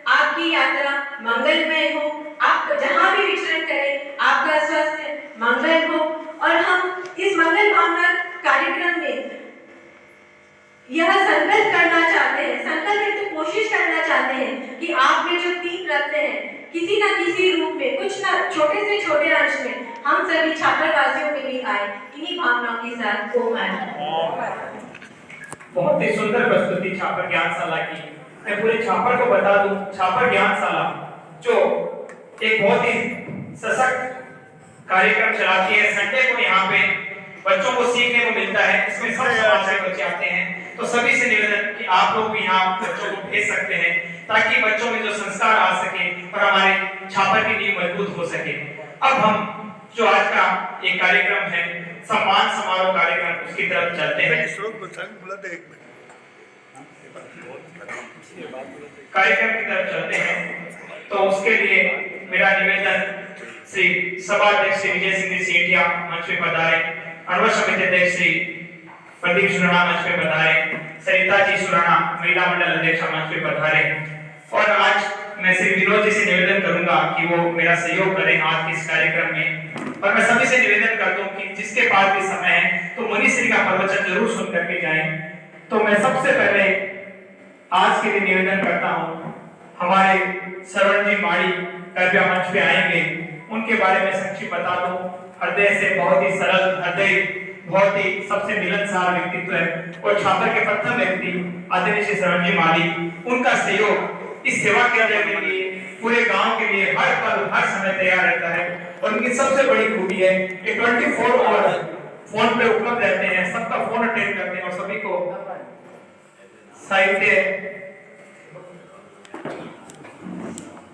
आपकी यात्रा मंगलमय हो। आप जहाँ भी विचरण करें आपका स्वास्थ्य मंगल हो। और हम इस मंगल भावना कार्यक्रम में यह संकल्प करना चाहते हैं, संकल्प हेतु कोशिश करना चाहते हैं कि आप में जो 3 रत्न हैं किसी न किसी रूप में, कुछ ना छोटे से छोटे अंश में हम सभी छात्रवासियों में भी आए। इन्हीं भावनाओं के साथ बहुत ही सुंदर प्रस्तुति छापर ज्ञानशाला की। मैं पूरे छापर को बता दूं, छापर ज्ञानशाला जो एक बहुत ही सशक्त कार्यक्रम चलाती है। संडे को यहाँ पे बच्चों को सीखने को मिलता है। इसमें सब समाज के बच्चे आते हैं, तो सभी से निवेदन कि आप लोग भी यहाँ बच्चों को भेज सकते हैं ताकि बच्चों में जो संस्कार आ सके और हमारे छापर की नींव मजबूत हो सके। अब हम जो आज का एक कार्यक्रम है सम्मान समारोह कार्यक्रम, उसकी तरफ चलते हैं। कार्यक्रम की तरफ चलते हैं तो उसके लिए मेरा निवेदन श्री सभा अध्यक्ष श्री विजय सिंह सेठिया मंच पे पधारे, अणुवट समिति अध्यक्ष श्री प्रदीप सुराणा मंच पे पधारे, सरिता जी सुराणा महिला मंडल अध्यक्ष मंच पे पधारे। और आज मैं श्री विनोद जी से निवेदन करूंगा कि वो मेरा सहयोग करें आज के इस कार्यक्रम में। और मैं सभी से निवेदन करता हूं कि जिसके पास भी समय है तो मुनिश्री का प्रवचन जरूर सुन करके जाएं। तो मैं सबसे पहले आज के लिए निवेदन करता हूं, हमारे श्रवण जी माड़ी कृपया मंच पे आएंगे, उनके बारे में संक्षिप्त बता दूं। हृदय से बहुत ही सरल, हृदय बहुत ही सबसे मिलनसार व्यक्तित्व है और छापर के प्रथम व्यक्ति आदरणीय श्री श्रवण जी माड़ी, उनका सहयोग इस सेवा केंद्र के लिए, पूरे गांव के लिए हर पल हर समय तैयार रहता है। और उनकी सबसे बड़ी खूबी है कि 24 आवर फोन पे उपलब्ध रहते हैं, सबका फोन अटेंड करते हैं और सभी को साहित्य।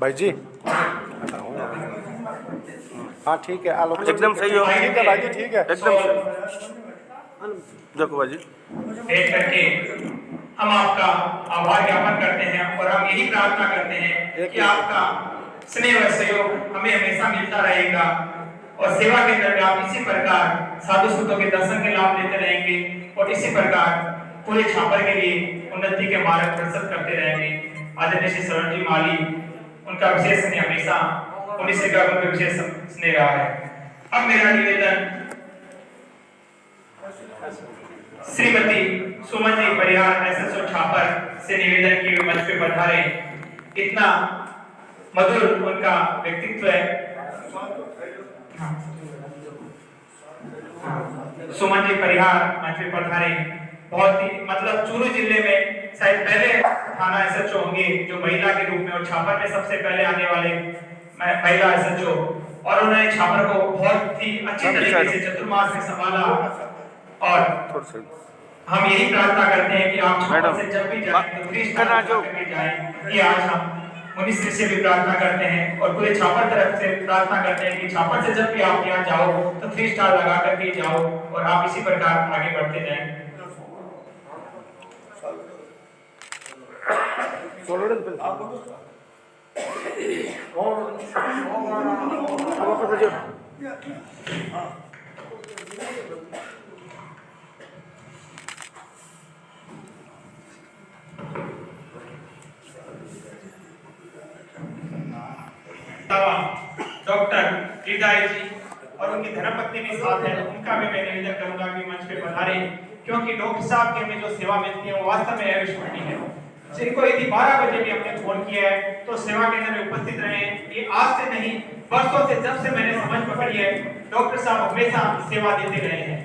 भाई जी हाँ ठीक है, आलोक एकदम सही हो, ठीक है भाई जी, ठीक है एकदम देखो भाई जी। एक करके हम आपका आभार ज्ञापन करते हैं और हम यही प्रार्थना करते हैं कि आपका स्नेह व सहयोग हमें हमेशा मिलता रहेगा और सेवा के अंदर में आप इसी प्रकार साधु संतों के दर्शन के लाभ लेते रहेंगे और इसी प्रकार पूरे छापर के लिए उन्नति के मार्ग प्रशस्त करते रहेंगे। आदरणीय श्री श्रवण जी माली, उनका विशेष स्नेह हमेशा उन्हीं से उनका विशेष स्नेह रहा है। अब मेरा निवेदन श्रीमती सुमन जी परिहार एसएसओ छापर से निवेदन की मंच पे पधारे। इतना मधुर उनका व्यक्तित्व है। सुमन जी परिहार मंच पे पधारे। बहुत ही मतलब चूरू जिले में शायद पहले थाना एसएचओ होंगे जो महिला के रूप में, और छापर में सबसे पहले आने वाले महिला एसएचओ, और उन्होंने छापर को बहुत ही अच्छी तरीके से चतुर्मास में संभाला। और हम यही प्रार्थना करते हैं कि आप छापर से जब भी जाएं तो प्लीज जाएं। ये आज हम मुनिश्री से भी प्रार्थना करते हैं और पूरे छापर तरफ से प्रार्थना करते हैं कि छापर से जब भी आप यहाँ जाओ तो 3 स्टार लगा करके जाओ और आप इसी प्रकार आगे बढ़ते जाएं। डॉक्टर हृदय जी और उनकी धर्मपत्नी भी साथ है, उनका भी मैं निवेदन करूंगा कि मंच पे पधारे, क्योंकि डॉक्टर साहब के हमें जो सेवा मिलती है वो वास्तव में अविस्मरणीय है। जिनको यदि 12 बजे भी हमने फोन किया है तो सेवा केंद्र में उपस्थित रहे। ये आज से नहीं, वर्षों से जब से मैंने समझ पकड़ी है, डॉक्टर साहब हमेशा सेवा देते रहे हैं।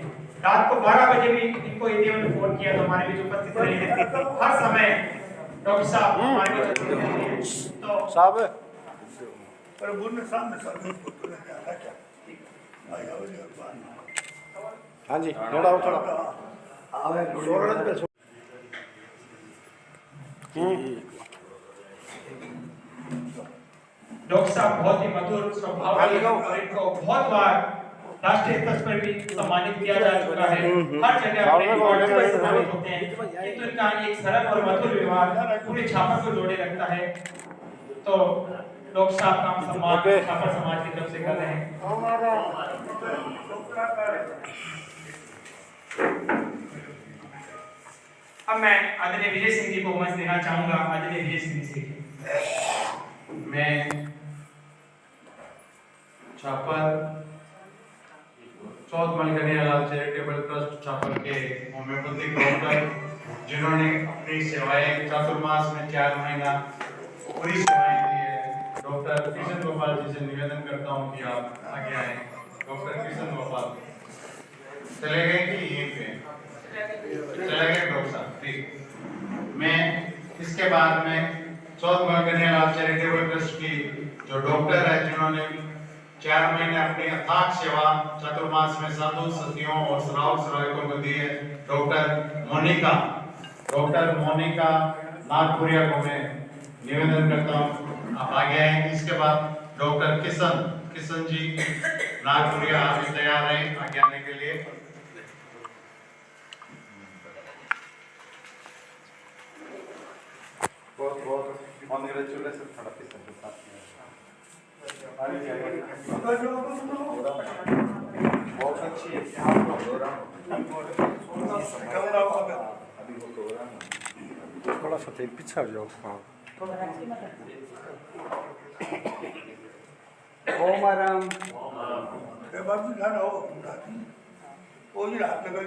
रात को 12 बजे भी इनको यदि हमने फोन किया तो हमारे बीच उपस्थित रहे हैं। हर समय डॉक्टर साहब हमारे बीच उपस्थित रहे हैं। तो साहब पर बुन सामने हाँ जी थोड़ा डॉक्टर साहब बहुत ही मधुर स्वभाव वाले और इनको बहुत बार राष्ट्रीय स्तर पर भी सम्मानित किया जा चुका है। हर जगह अपने अवार्ड पर सम्मानित होते हैं, किंतु इनका एक सरल और मधुर व्यवहार पूरे छापर को जोड़े रखता है। तो डॉक्टर साहब का सम्मान छापर समाज की तरफ से कर रहे हैं। अब मैं आदरणीय विजय सिंह जी को मंच देना चाहूंगा। आदरणीय विजय सिंह जी, मैं छापर चौथ कन्हैयालाल चैरिटेबल ट्रस्ट छापर के होम्योपैथिक डॉक्टर, जिन्होंने अपनी सेवाएं चातुर्मास में 4 महीना पूरी सेवाएं दी है, डॉक्टर किशन गोपाल जी से निवेदन करता हूं कि आप आगे आए। डॉक्टर किशन गोपाल चले गए कि यहीं पे चले गए डॉक्टर साहब, ठीक। मैं इसके बाद में चौथ कन्हैयालाल चैरिटेबल ट्रस्ट की जो डॉक्टर है, जिन्होंने 4 महीने अपनी अथाक सेवा चातुर्मास में साधु सतियों और श्रावक श्राविकों को दी है, डॉक्टर मोनिका नागपुरिया को मैं निवेदन करता हूँ आप आगे आए। इसके बाद डॉक्टर किशन जी नागपुरिया, आप तैयार हैं आगे आने के लिए। बहुत बहुत कॉन्ग्रेचुलेशन। बहुत अच्छी है। थोड़ा सा पीछे हट जाओ। हाँ ओम आराम बाबू जाना हो वो ही रात में गए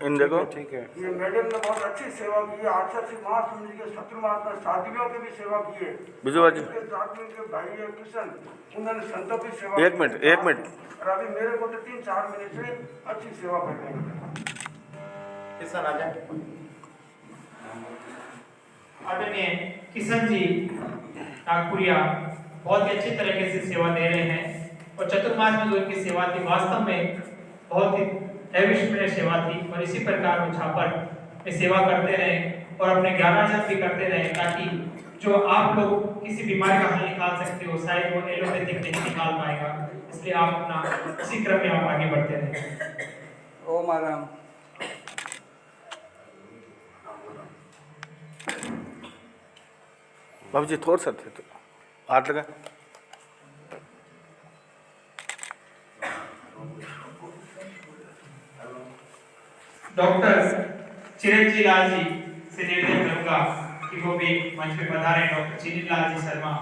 इन देखो ठीक है। ये मैडम ने बहुत अच्छी सेवा की है। आचार्य श्री महासुंदर जी के शत्रुमात्मा शादियों की भी सेवा की है। बिजुआ जी उनके साथ में उनके भाई है किशन, उन्होंने संतों की सेवा एक मिनट और अभी मेरे को तो 3-4 महीने से अच्छी सेवा कर रहे हैं। किसान आ जाए। आदरणीय किशन जी नागपुरिया बहुत ही अच्छी तरीके से सेवा दे रहे हैं और चतुर्मास में जो उनकी सेवा थी वास्तव में बहुत ही दैविष्य सेवा थी और इसी प्रकार वो छापर में सेवा करते रहे और अपने ज्ञानार्जन भी करते रहे ताकि जो आप लोग किसी बीमारी का हल निकाल सकते हो शायद वो एलोपैथिक नहीं निकाल पाएगा, इसलिए आप अपना इसी क्रम में आप आगे बढ़ते रहे। ओम आराम बाबू जी थोड़ा सा थे तो हाथ लगा। डॉक्टर चिरंजीव लाल जी से निवेदन करूंगा कि वो भी मंच पे पधारे। डॉक्टर चिरंजीव लाल जी शर्मा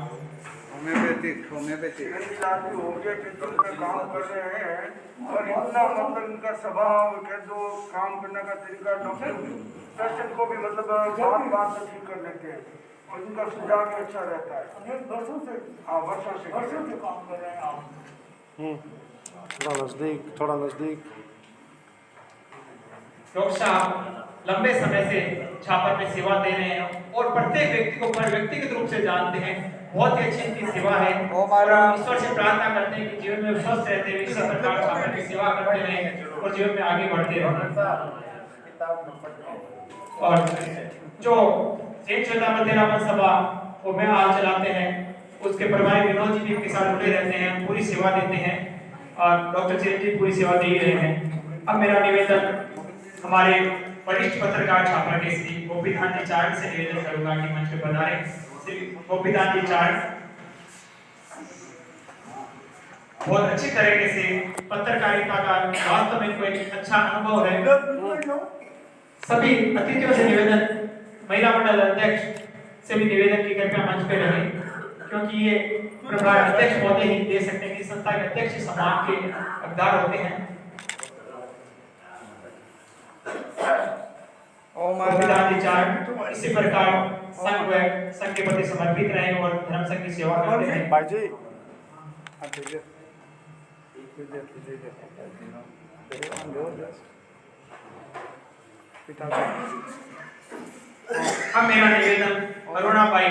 होम्योपैथिक चिरंजीव लाल जी होम्योपैथिक में काम कर रहे हैं और इतना मतलब इनका स्वभाव के जो काम करने का तरीका डॉक्टर पेशेंट को भी मतलब बात से ठीक कर लेते हैं और इनका सुझाव भी अच्छा रहता है। वर्षों से काम कर रहे हैं आप। थोड़ा नजदीक। डॉक्टर साहब लंबे समय से छापर में सेवा दे रहे हैं और प्रत्येक व्यक्ति को व्यक्तिगत रूप से जानते हैं। बहुत ही अच्छी इनकी सेवा है और हम ईश्वर से प्रार्थना करते हैं कि जीवन में स्वस्थ रहते हुए इसी प्रकार छापर की सेवा करते रहें और जीवन में आगे बढ़ते रहें। और जो जैन चेतावतेरापन सभा वो में हाल चलाते हैं उसके प्रभारी विनोद जी भी इनके साथ जुड़े रहते हैं, पूरी सेवा देते हैं और डॉक्टर चिरंजीव पूरी सेवा दे ही रहे हैं। अब मेरा निवेदन हमारे वरिष्ठ पत्रकार छापर के श्री गोपीदान जी चार्ट से निवेदन करूंगा कि मंच पे पधारे। श्री गोपीदान जी चार्ट बहुत अच्छी तरीके से पत्रकारिता का वास्तव में कोई अच्छा अनुभव है। सभी अतिथियों से निवेदन, महिला मंडल अध्यक्ष से भी निवेदन की कृपया मंच पे रहे क्योंकि ये प्रभार अध्यक्ष होते ही दे सकते हैं कि संस्था के अध्यक्ष समाज के हकदार होते हैं। इसी प्रकार संघ के प्रति समर्पित रहे और धर्म संघ की सेवा करते रहे। भाई जी अब मेरा निवेदन अरुणा बाई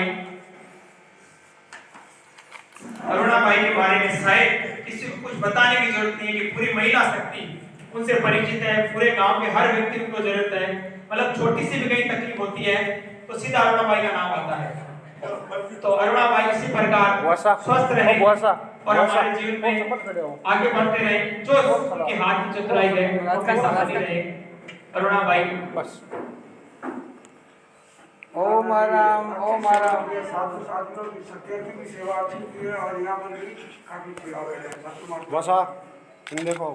के बारे में शायद किसी को कुछ बताने की जरूरत नहीं है कि पूरी महिला शक्ति उनसे परिचित है। पूरे गांव के हर व्यक्ति को जरूरत है, मतलब छोटी सी भी कहीं तकलीफ होती है तो सीधा अरुणा बाई का नाम आता है। तो अरुणा बाई इसी प्रकार स्वस्थ रहे और हमारे जीवन में आगे बढ़ते रहे। जो उनके हाथ की चतुराई है उनके साथ रहे। Aruna by bus. ओम आराम ये साधु साधियों की सत्य की भी सेवा अच्छी की है और यहाँ पर भी काफी सेवा कर रहे हैं। वसा इन देखो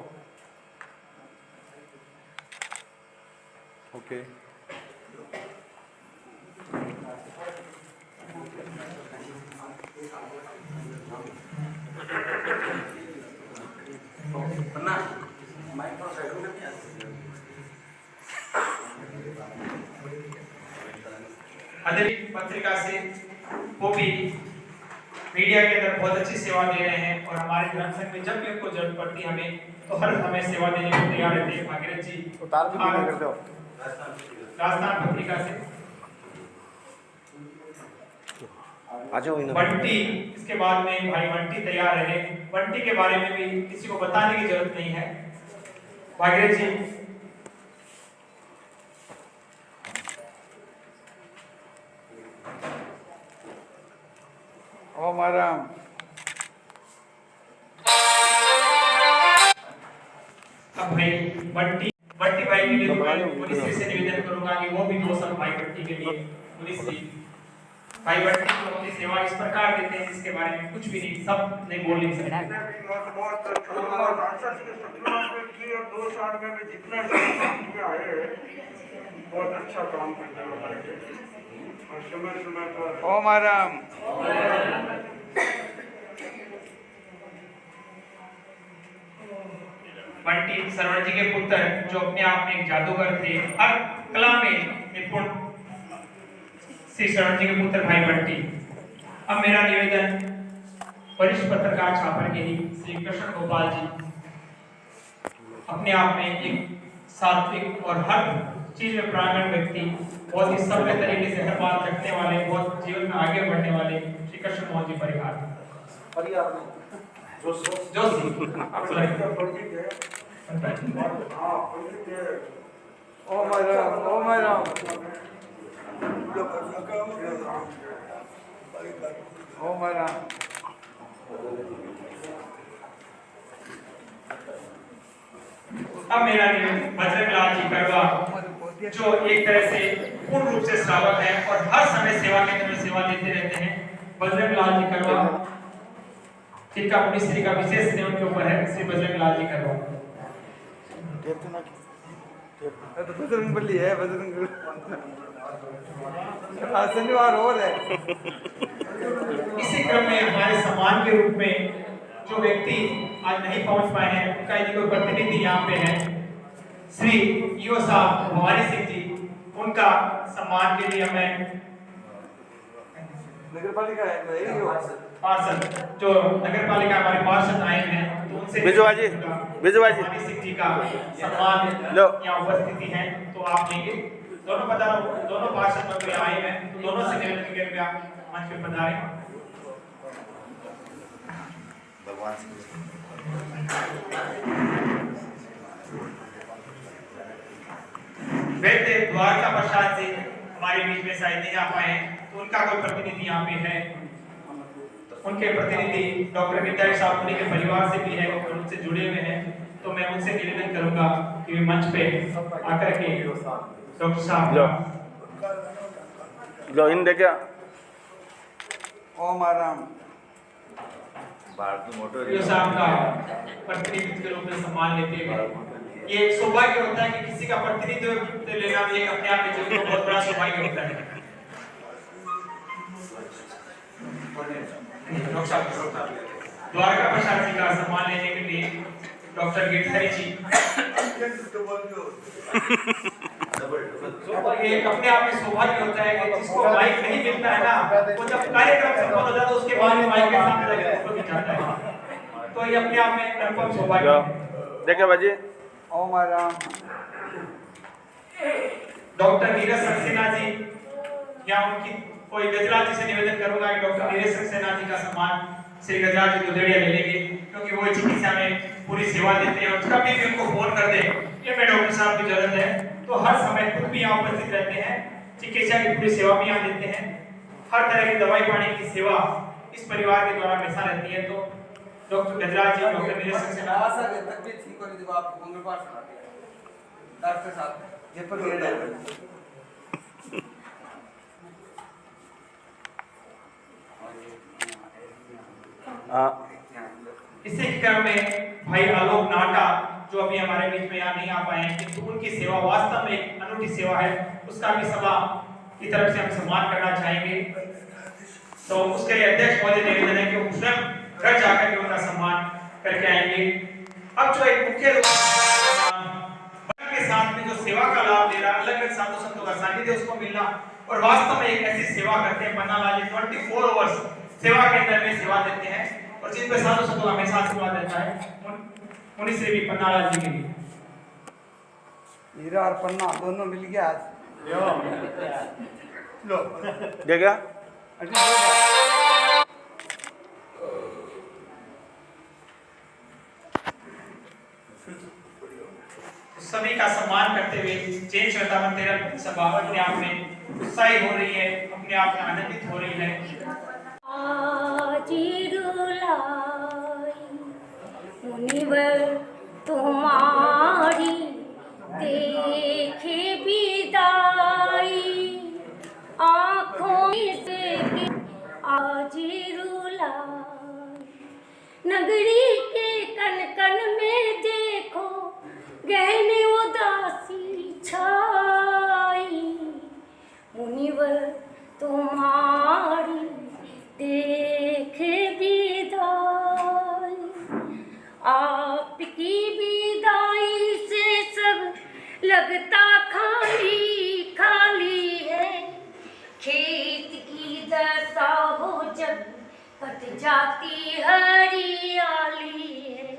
ओके आदरणीय पत्रिका से वो भी मीडिया के अंदर बहुत अच्छी सेवा दे रहे हैं और हमारे धर्म संघ में जब भी उनको जरूरत पड़ती है हमें तो हर समय सेवा देने को तैयार रहते हैं। भागीरथ जी राजस्थान पत्रिका से बंटी, इसके बाद में भाई बंटी तैयार रहे। बंटी के बारे में भी किसी को बताने की जरूरत नहीं है। भागीरथ जी ओम आराम अब भाई बंटी भाई के लिए मैं पुलिस से निवेदन करूंगा कि वो भी 2 भाई बंटी के लिए पुलिस भाई बंटी को अपनी सेवा इस प्रकार देते हैं जिसके बारे में कुछ भी नहीं, सब नहीं बोल नहीं सकते। दो साल में जितना काम किया है बहुत अच्छा काम करने वाले और समय समय पर ओम आराम। बंटी सरवण जी के पुत्र जो अपने आप में एक जादूगर थे, हर कला में निपुण श्री सरवण जी के पुत्र भाई बंटी। अब मेरा निवेदन वरिष्ठ पत्रकार छापरगिरी श्री कृष्ण गोपाल जी अपने आप में एक सात्विक और हर चीज में प्राणगण व्यक्ति, बहुत ही सभ्य तरीके से हर बात रखने वाले, बहुत जीवन में आगे बढ़ने वाले श्री कृष्ण मोहन जी परिवार जोशी ओम आराम। ओम आराम। ओम आराम। अब मेरा निवेदन बजरंग लाल जी करवा जो एक तरह से पूर्ण रूप से श्रावक है और हर समय सेवा केंद्र में सेवा देते रहते हैं, बजरंग लाल जी करवा जिनका पुण्यश्री का विशेष स्नेह उनके ऊपर है, श्री बजरंग लाल जी करवा। तो बजरंग बली है, बजरंग शनिवार और है। इसी क्रम में हमारे सम्मान के रूप में जो व्यक्ति आज नहीं पहुंच पाए हैं, उनका यदि कोई प्रतिनिधि यहाँ पे है, श्री ईओ साहब भवानी सिंह जी, उनका सम्मान के लिए मैं नगरपालिका है पार्षद जो नगरपालिका हमारे पार्षद आए हैं, तो उनसे बिजवाजी भवानी सिंह जी का सम्मान यहाँ उपस्थिति है, तो आप लेंगे। दोनों पार्षद मंत्री आए हैं, तो दोनों से निवेदन करके आप मंच पे पधारें। वैद्य द्वारका प्रसाद जी हमारे बीच में शायद नहीं आ पाए हैं, तो उनका कोई प्रतिनिधि यहाँ पे है, तो उनके प्रतिनिधि डॉक्टर विद्याधर साहब उन्हीं के परिवार से भी है और उनसे जुड़े हुए हैं, तो मैं उनसे निवेदन करूंगा कि वे मंच पे आकर के डॉक्टर साहब लो इन देखिए। ओम आराम। साहब का प्रतिनिधित्व के रूप में सम्मान लेते हुए ये सौभाग्य होता है कि किसी का प्रतिनिधित्व लेना भी एक अपने आप में जीवन में बहुत बड़ा सौभाग्य होता है। द्वारका प्रसाद जी का सम्मान लेने के लिए डॉक्टर गिरधरी जी ये अपने आप में सौभाग्य होता है कि जिसको माइक नहीं मिलता है ना, वो जब कार्यक्रम संपन्न हो जाता है उसके बाद में माइक के सामने जाकर फोटो खिंचाता है, तो ये अपने आप में अनुपम सौभाग्य है। देखिए बाजी। ओम आराम। डॉक्टर नीरज सक्सेना जी या उनकी कोई गजराज जी से निवेदन करूंगा कि डॉक्टर नीरज सक्सेना जी का सम्मान श्री गजराज जी दुधेड़िया ले लेंगे, क्योंकि वो चिकित्सा में पूरी सेवा देते हैं और कभी भी उनको फोन कर दे ये मैं डॉक्टर साहब की जरूरत है, तो हर समय खुद भी यहाँ उपस्थित रहते हैं, चिकित्सा की पूरी सेवा भी यहाँ देते हैं, हर तरह की दवाई पानी की सेवा इस परिवार के द्वारा हमेशा रहती है। तो डॉक्टर गजराज जी, डॉक्टर नीरज सक्सेना तकलीफ ठीक होने के बाद मंगलवार डॉक्टर साहब ये पर इसी क्रम में भाई आलोक नाटा जो अभी हमारे बीच में यहाँ नहीं आ पाए हैं, किंतु उनकी सेवा वास्तव में एक अनूठी सेवा है, उसका भी सभा की तरफ से हम सम्मान करना चाहेंगे। तो उसके लिए अध्यक्ष महोदय निवेदन है कि वो स्वयं घर जाकर के उनका सम्मान करके आएंगे। अब जो एक मुख्य के साथ में जो सेवा का लाभ ले रहा है, अलग अलग साधु संतों का सानिध्य उसको मिलना और वास्तव में एक ऐसी सेवा करते हैं, पन्ना लाल जी 24 आवर्स सेवा के अंदर में सेवा देते हैं और जिन पे साधु संतों का हमेशा आशीर्वाद रहता है, उन्हीं से भी पन्ना लाल जी के लिए हीरा और पन्ना दोनों मिल गया आज। लो देखा सभी का सम्मान करते हुए जैन श्वेता मंदिर सभा अपने आप में उत्साही हो रही है, अपने आप में आनंदित हो रही है। मुनिवर तुम्हारी देखे विदाई आँखों से जाती हरियाली है,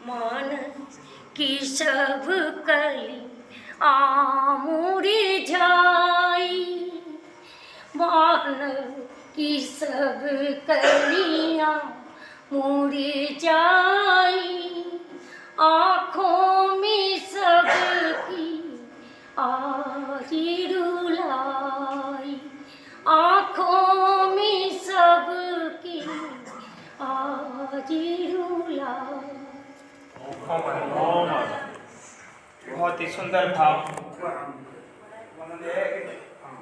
मन की सब कली आमुड़ी जाई, मन की सब कलियां मुड़ी जाई, आँखों में सबकी आजी रुलाई, आँखों में सबकी आजी रुलाई। बहुत ही सुंदर भाव।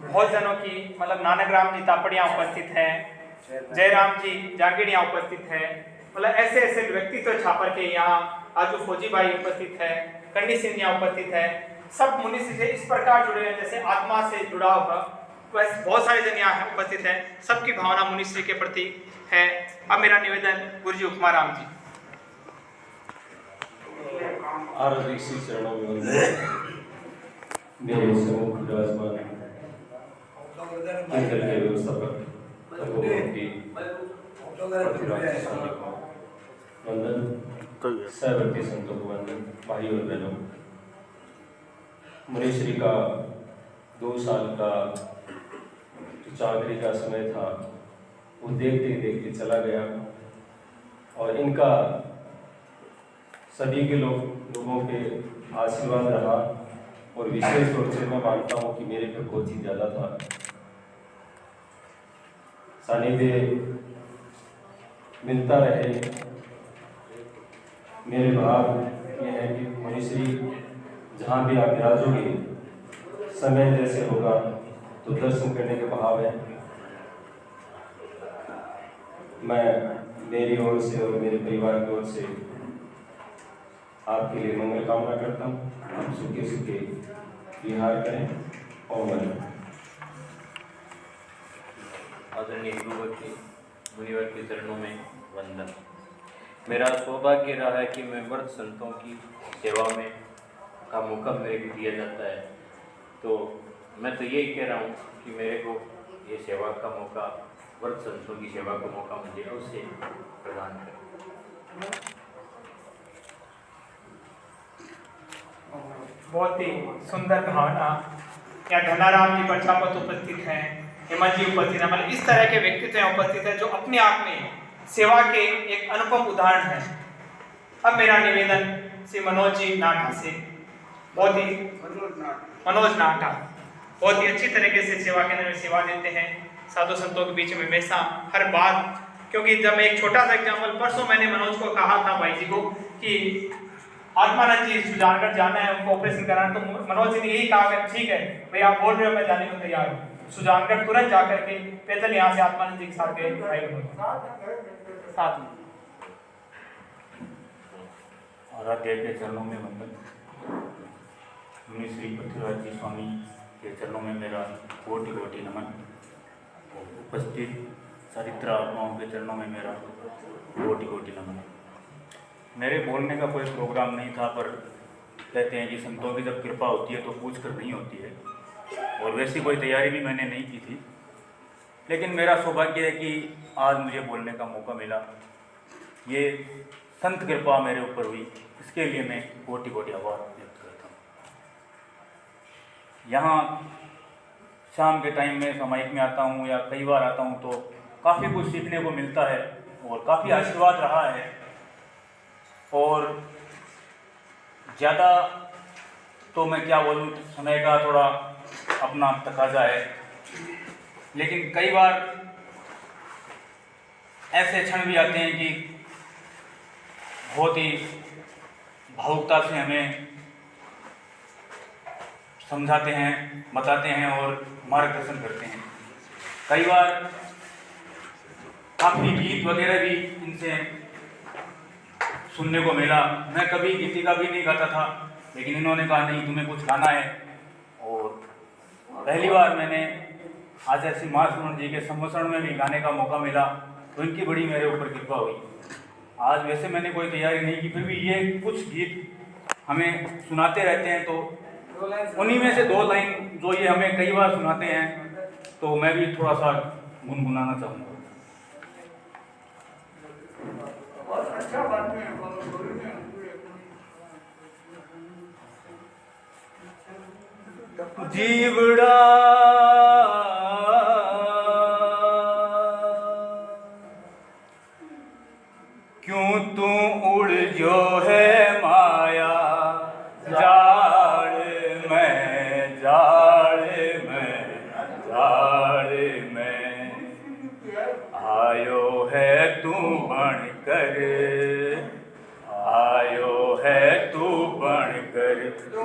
बहुत जनों की मतलब नानकराम जी तापड़ियाँ उपस्थित हैं, जयराम जी जांगड़ियाँ उपस्थित हैं, मतलब ऐसे ऐसे व्यक्तित्व छापर के यहाँ आजू फौजी भाई उपस्थित है, कंडी सिंधिया उपस्थित है। सब मुनि से इस प्रकार जुड़े हैं जैसे आत्मा से जुड़ा होगा। वैसे बहुत सारे जन यहाँ उपस्थित हैं, सबकी भावना मुनि श्री के प्रति है। अब मेरा निवेदन गुरु जी उपमाराम जी। आराधिक श्री चरणों में वंदन। मेरे सम्मुख विराजमान अंचल के व्यवस्थापक वंदन, सहवर्ती संतों को वंदन, भाई और बहनों। मुनीश्री का 2 साल का जो चाकरी का समय था वो देखते देखते चला गया, और इनका सभी के लोगों के आशीर्वाद रहा, और विशेष रूप से मैं मानता हूँ कि मेरे पे बहुत ही ज़्यादा था। सानिध्य मिलता रहे। मेरे भाव ये है कि मुनीश्री जहाँ भी आप विराजोगे, समय जैसे होगा तो दर्शन करने के भाव है। मैं मेरी ओर से और मेरे परिवार की ओर से आपके लिए मंगल कामना करता हूँ। आप सुखे सुखे विहार करें। ओम नमः। आदरणीय गुरुवर्ती मुनिवर के चरणों में वंदन। मेरा सौभाग्य रहा है कि मैं व्रत संतों की सेवा में का मौका मेरे को दिया जाता है, तो मैं तो यही कह रहा हूँ कि मेरे को ये सेवा का मौका, व्रत संतों की सेवा का मौका मुझे अवश्य प्रदान करें। बहुत ही सुंदर भावना। यहाँ धनाराम जी प्रजापत उपस्थित हैं, हेमंत जी उपस्थित हैं, मतलब इस तरह के व्यक्तित्व यहाँ उपस्थित हैं जो अपने आप में सेवा के एक अनुपम उदाहरण है। अब मेरा निवेदन श्री मनोज जी नाटा से, बहुत ही मनोज नाटा बहुत ही अच्छी तरीके से सेवा केंद्र में सेवा देते हैं, साधु संतों के बीच में हमेशा हर बात। क्योंकि जब एक छोटा सा एग्जाम्पल, परसों मैंने मनोज को कहा था भाई जी को कि आत्मानंद जी सुजानगढ़ जाना है, उनको ऑपरेशन कराना, तो मनोज जी ने यही कहा कि ठीक है भाई आप बोल रहे हो, मैं जाने को तैयार हूँ। सुजानगढ़ तुरंत जा करके पैदल यहाँ से आत्मानंद जी के साथ गए साथ में। आराध्य के चरणों में वंदन। मुनि श्री पृथ्वीराज जी स्वामी के चरणों में मेरा कोटि कोटि नमन। उपस्थित चरित्र आत्माओं के चरणों में मेरा कोटि कोटि नमन। मेरे बोलने का कोई प्रोग्राम नहीं था, पर कहते हैं कि संतों की जब कृपा होती है तो पूछ कर नहीं होती है, और वैसी कोई तैयारी भी मैंने नहीं की थी। लेकिन मेरा सौभाग्य है कि आज मुझे बोलने का मौका मिला। ये संत कृपा मेरे ऊपर हुई, इसके लिए मैं कोटि कोटि आभार व्यक्त करता हूँ। यहाँ शाम के टाइम में सामायिक में आता हूँ या कई बार आता हूँ तो काफ़ी कुछ सीखने को मिलता है और काफ़ी आशीर्वाद रहा है। और ज़्यादा तो मैं क्या बोलूँ, समय का थोड़ा अपना तकाजा है, लेकिन कई बार ऐसे क्षण भी आते हैं कि बहुत ही भावुकता से हमें समझाते हैं, बताते हैं और मार्गदर्शन करते हैं। कई बार काफ़ी गीत वगैरह भी इनसे सुनने को मिला। मैं कभी गीतिका भी नहीं गाता था, लेकिन इन्होंने कहा नहीं तुम्हें कुछ गाना है। और पहली बार मैंने आचार्य श्री महासुमन जी के संवत्सरण में भी गाने का मौका मिला, तो इनकी बड़ी मेरे ऊपर कृपा हुई। आज वैसे मैंने कोई तैयारी नहीं की, फिर भी ये कुछ गीत हमें सुनाते रहते हैं, तो उन्हीं में से 2 लाइन जो ये हमें कई बार सुनाते हैं, तो मैं भी थोड़ा सा गुनगुनाना चाहूँगा। बहुत अच्छा बात है। जीवड़ा क्यों तू उलझो है माया जाल में आयो है तू बनकर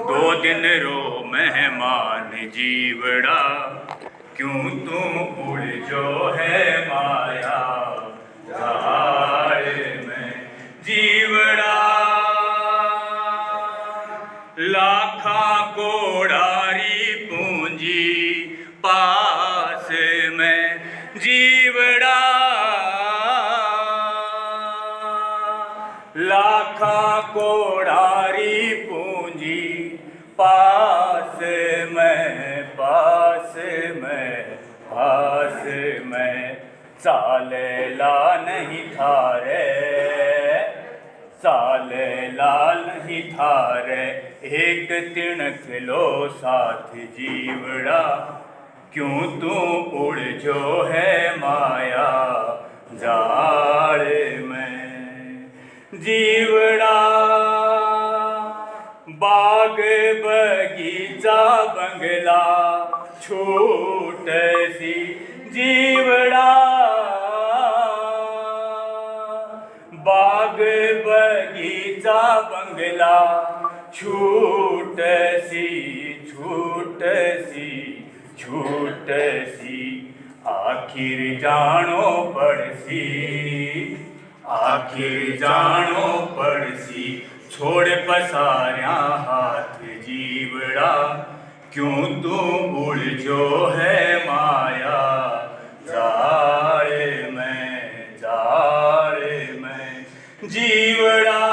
दो दिन रो मेहमान जीवड़ा क्यों तू उलझो है माया जाल में जीवड़ा लाखा कोड़ारी पूंजी पास में जीवड़ा लाखा कोड़ारी पूंजी पास में साले ला नहीं थारे एक तिणक लो साथ जीवड़ा क्यों तू उलझो है माया जाल में जीवड़ा बाग बगीचा बंगला छूट सी जीवड़ा बाग बगीचा बंगला छूट सी आखिर जानो पड़सी छोड़ पसारिया हाथ जीवड़ा क्यों तू उलझो है माया जाल में जीवड़ा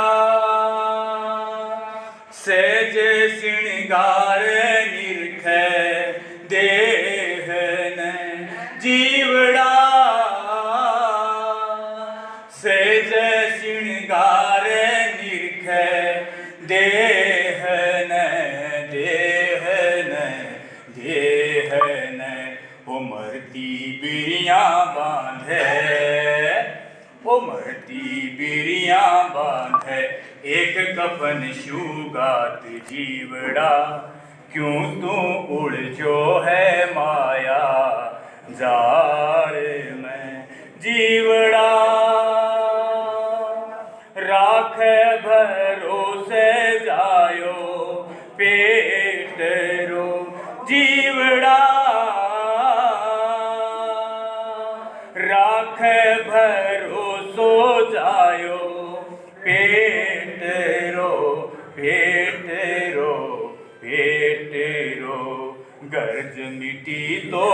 सहज श्रृंगार निरखे देह ने जीवड़ा सहज श्रृंगार निरखे देह ने उमरती बिरिया बांधे एक कफन शुगात जीवड़ा क्यों तू उलझो है माया जाल में जीवड़ा राख भरोसे जायो पेट रो जीवड़ा राख भरोसो जायो पेट रो गर्ज मिटी तो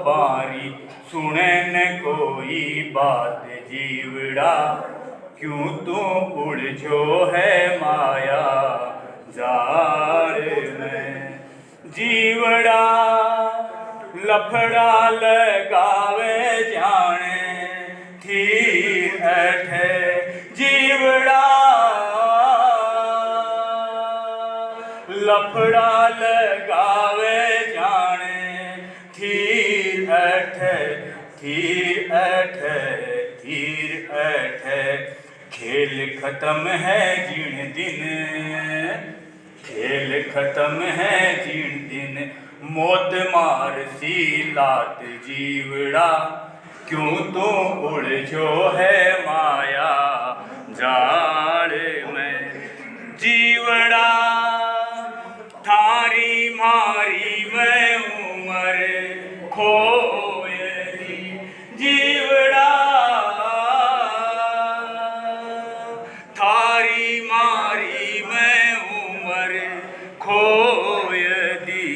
बारी सुने न कोई बात जीवड़ा क्यों तू उलझो है माया जाल में जीवड़ा लफड़ा लगावे जाने थी अठे जीवड़ा लफड़ा लगावे जाने थीर अठे खेल खत्म है जिन दिन मौत मार सी लात जीवड़ा क्यों तू उलझो है माया जाल में जीवड़ा थारी मारी मैं उमर खोयली जीवड़ा थारी मारी मैं उमर खोय दी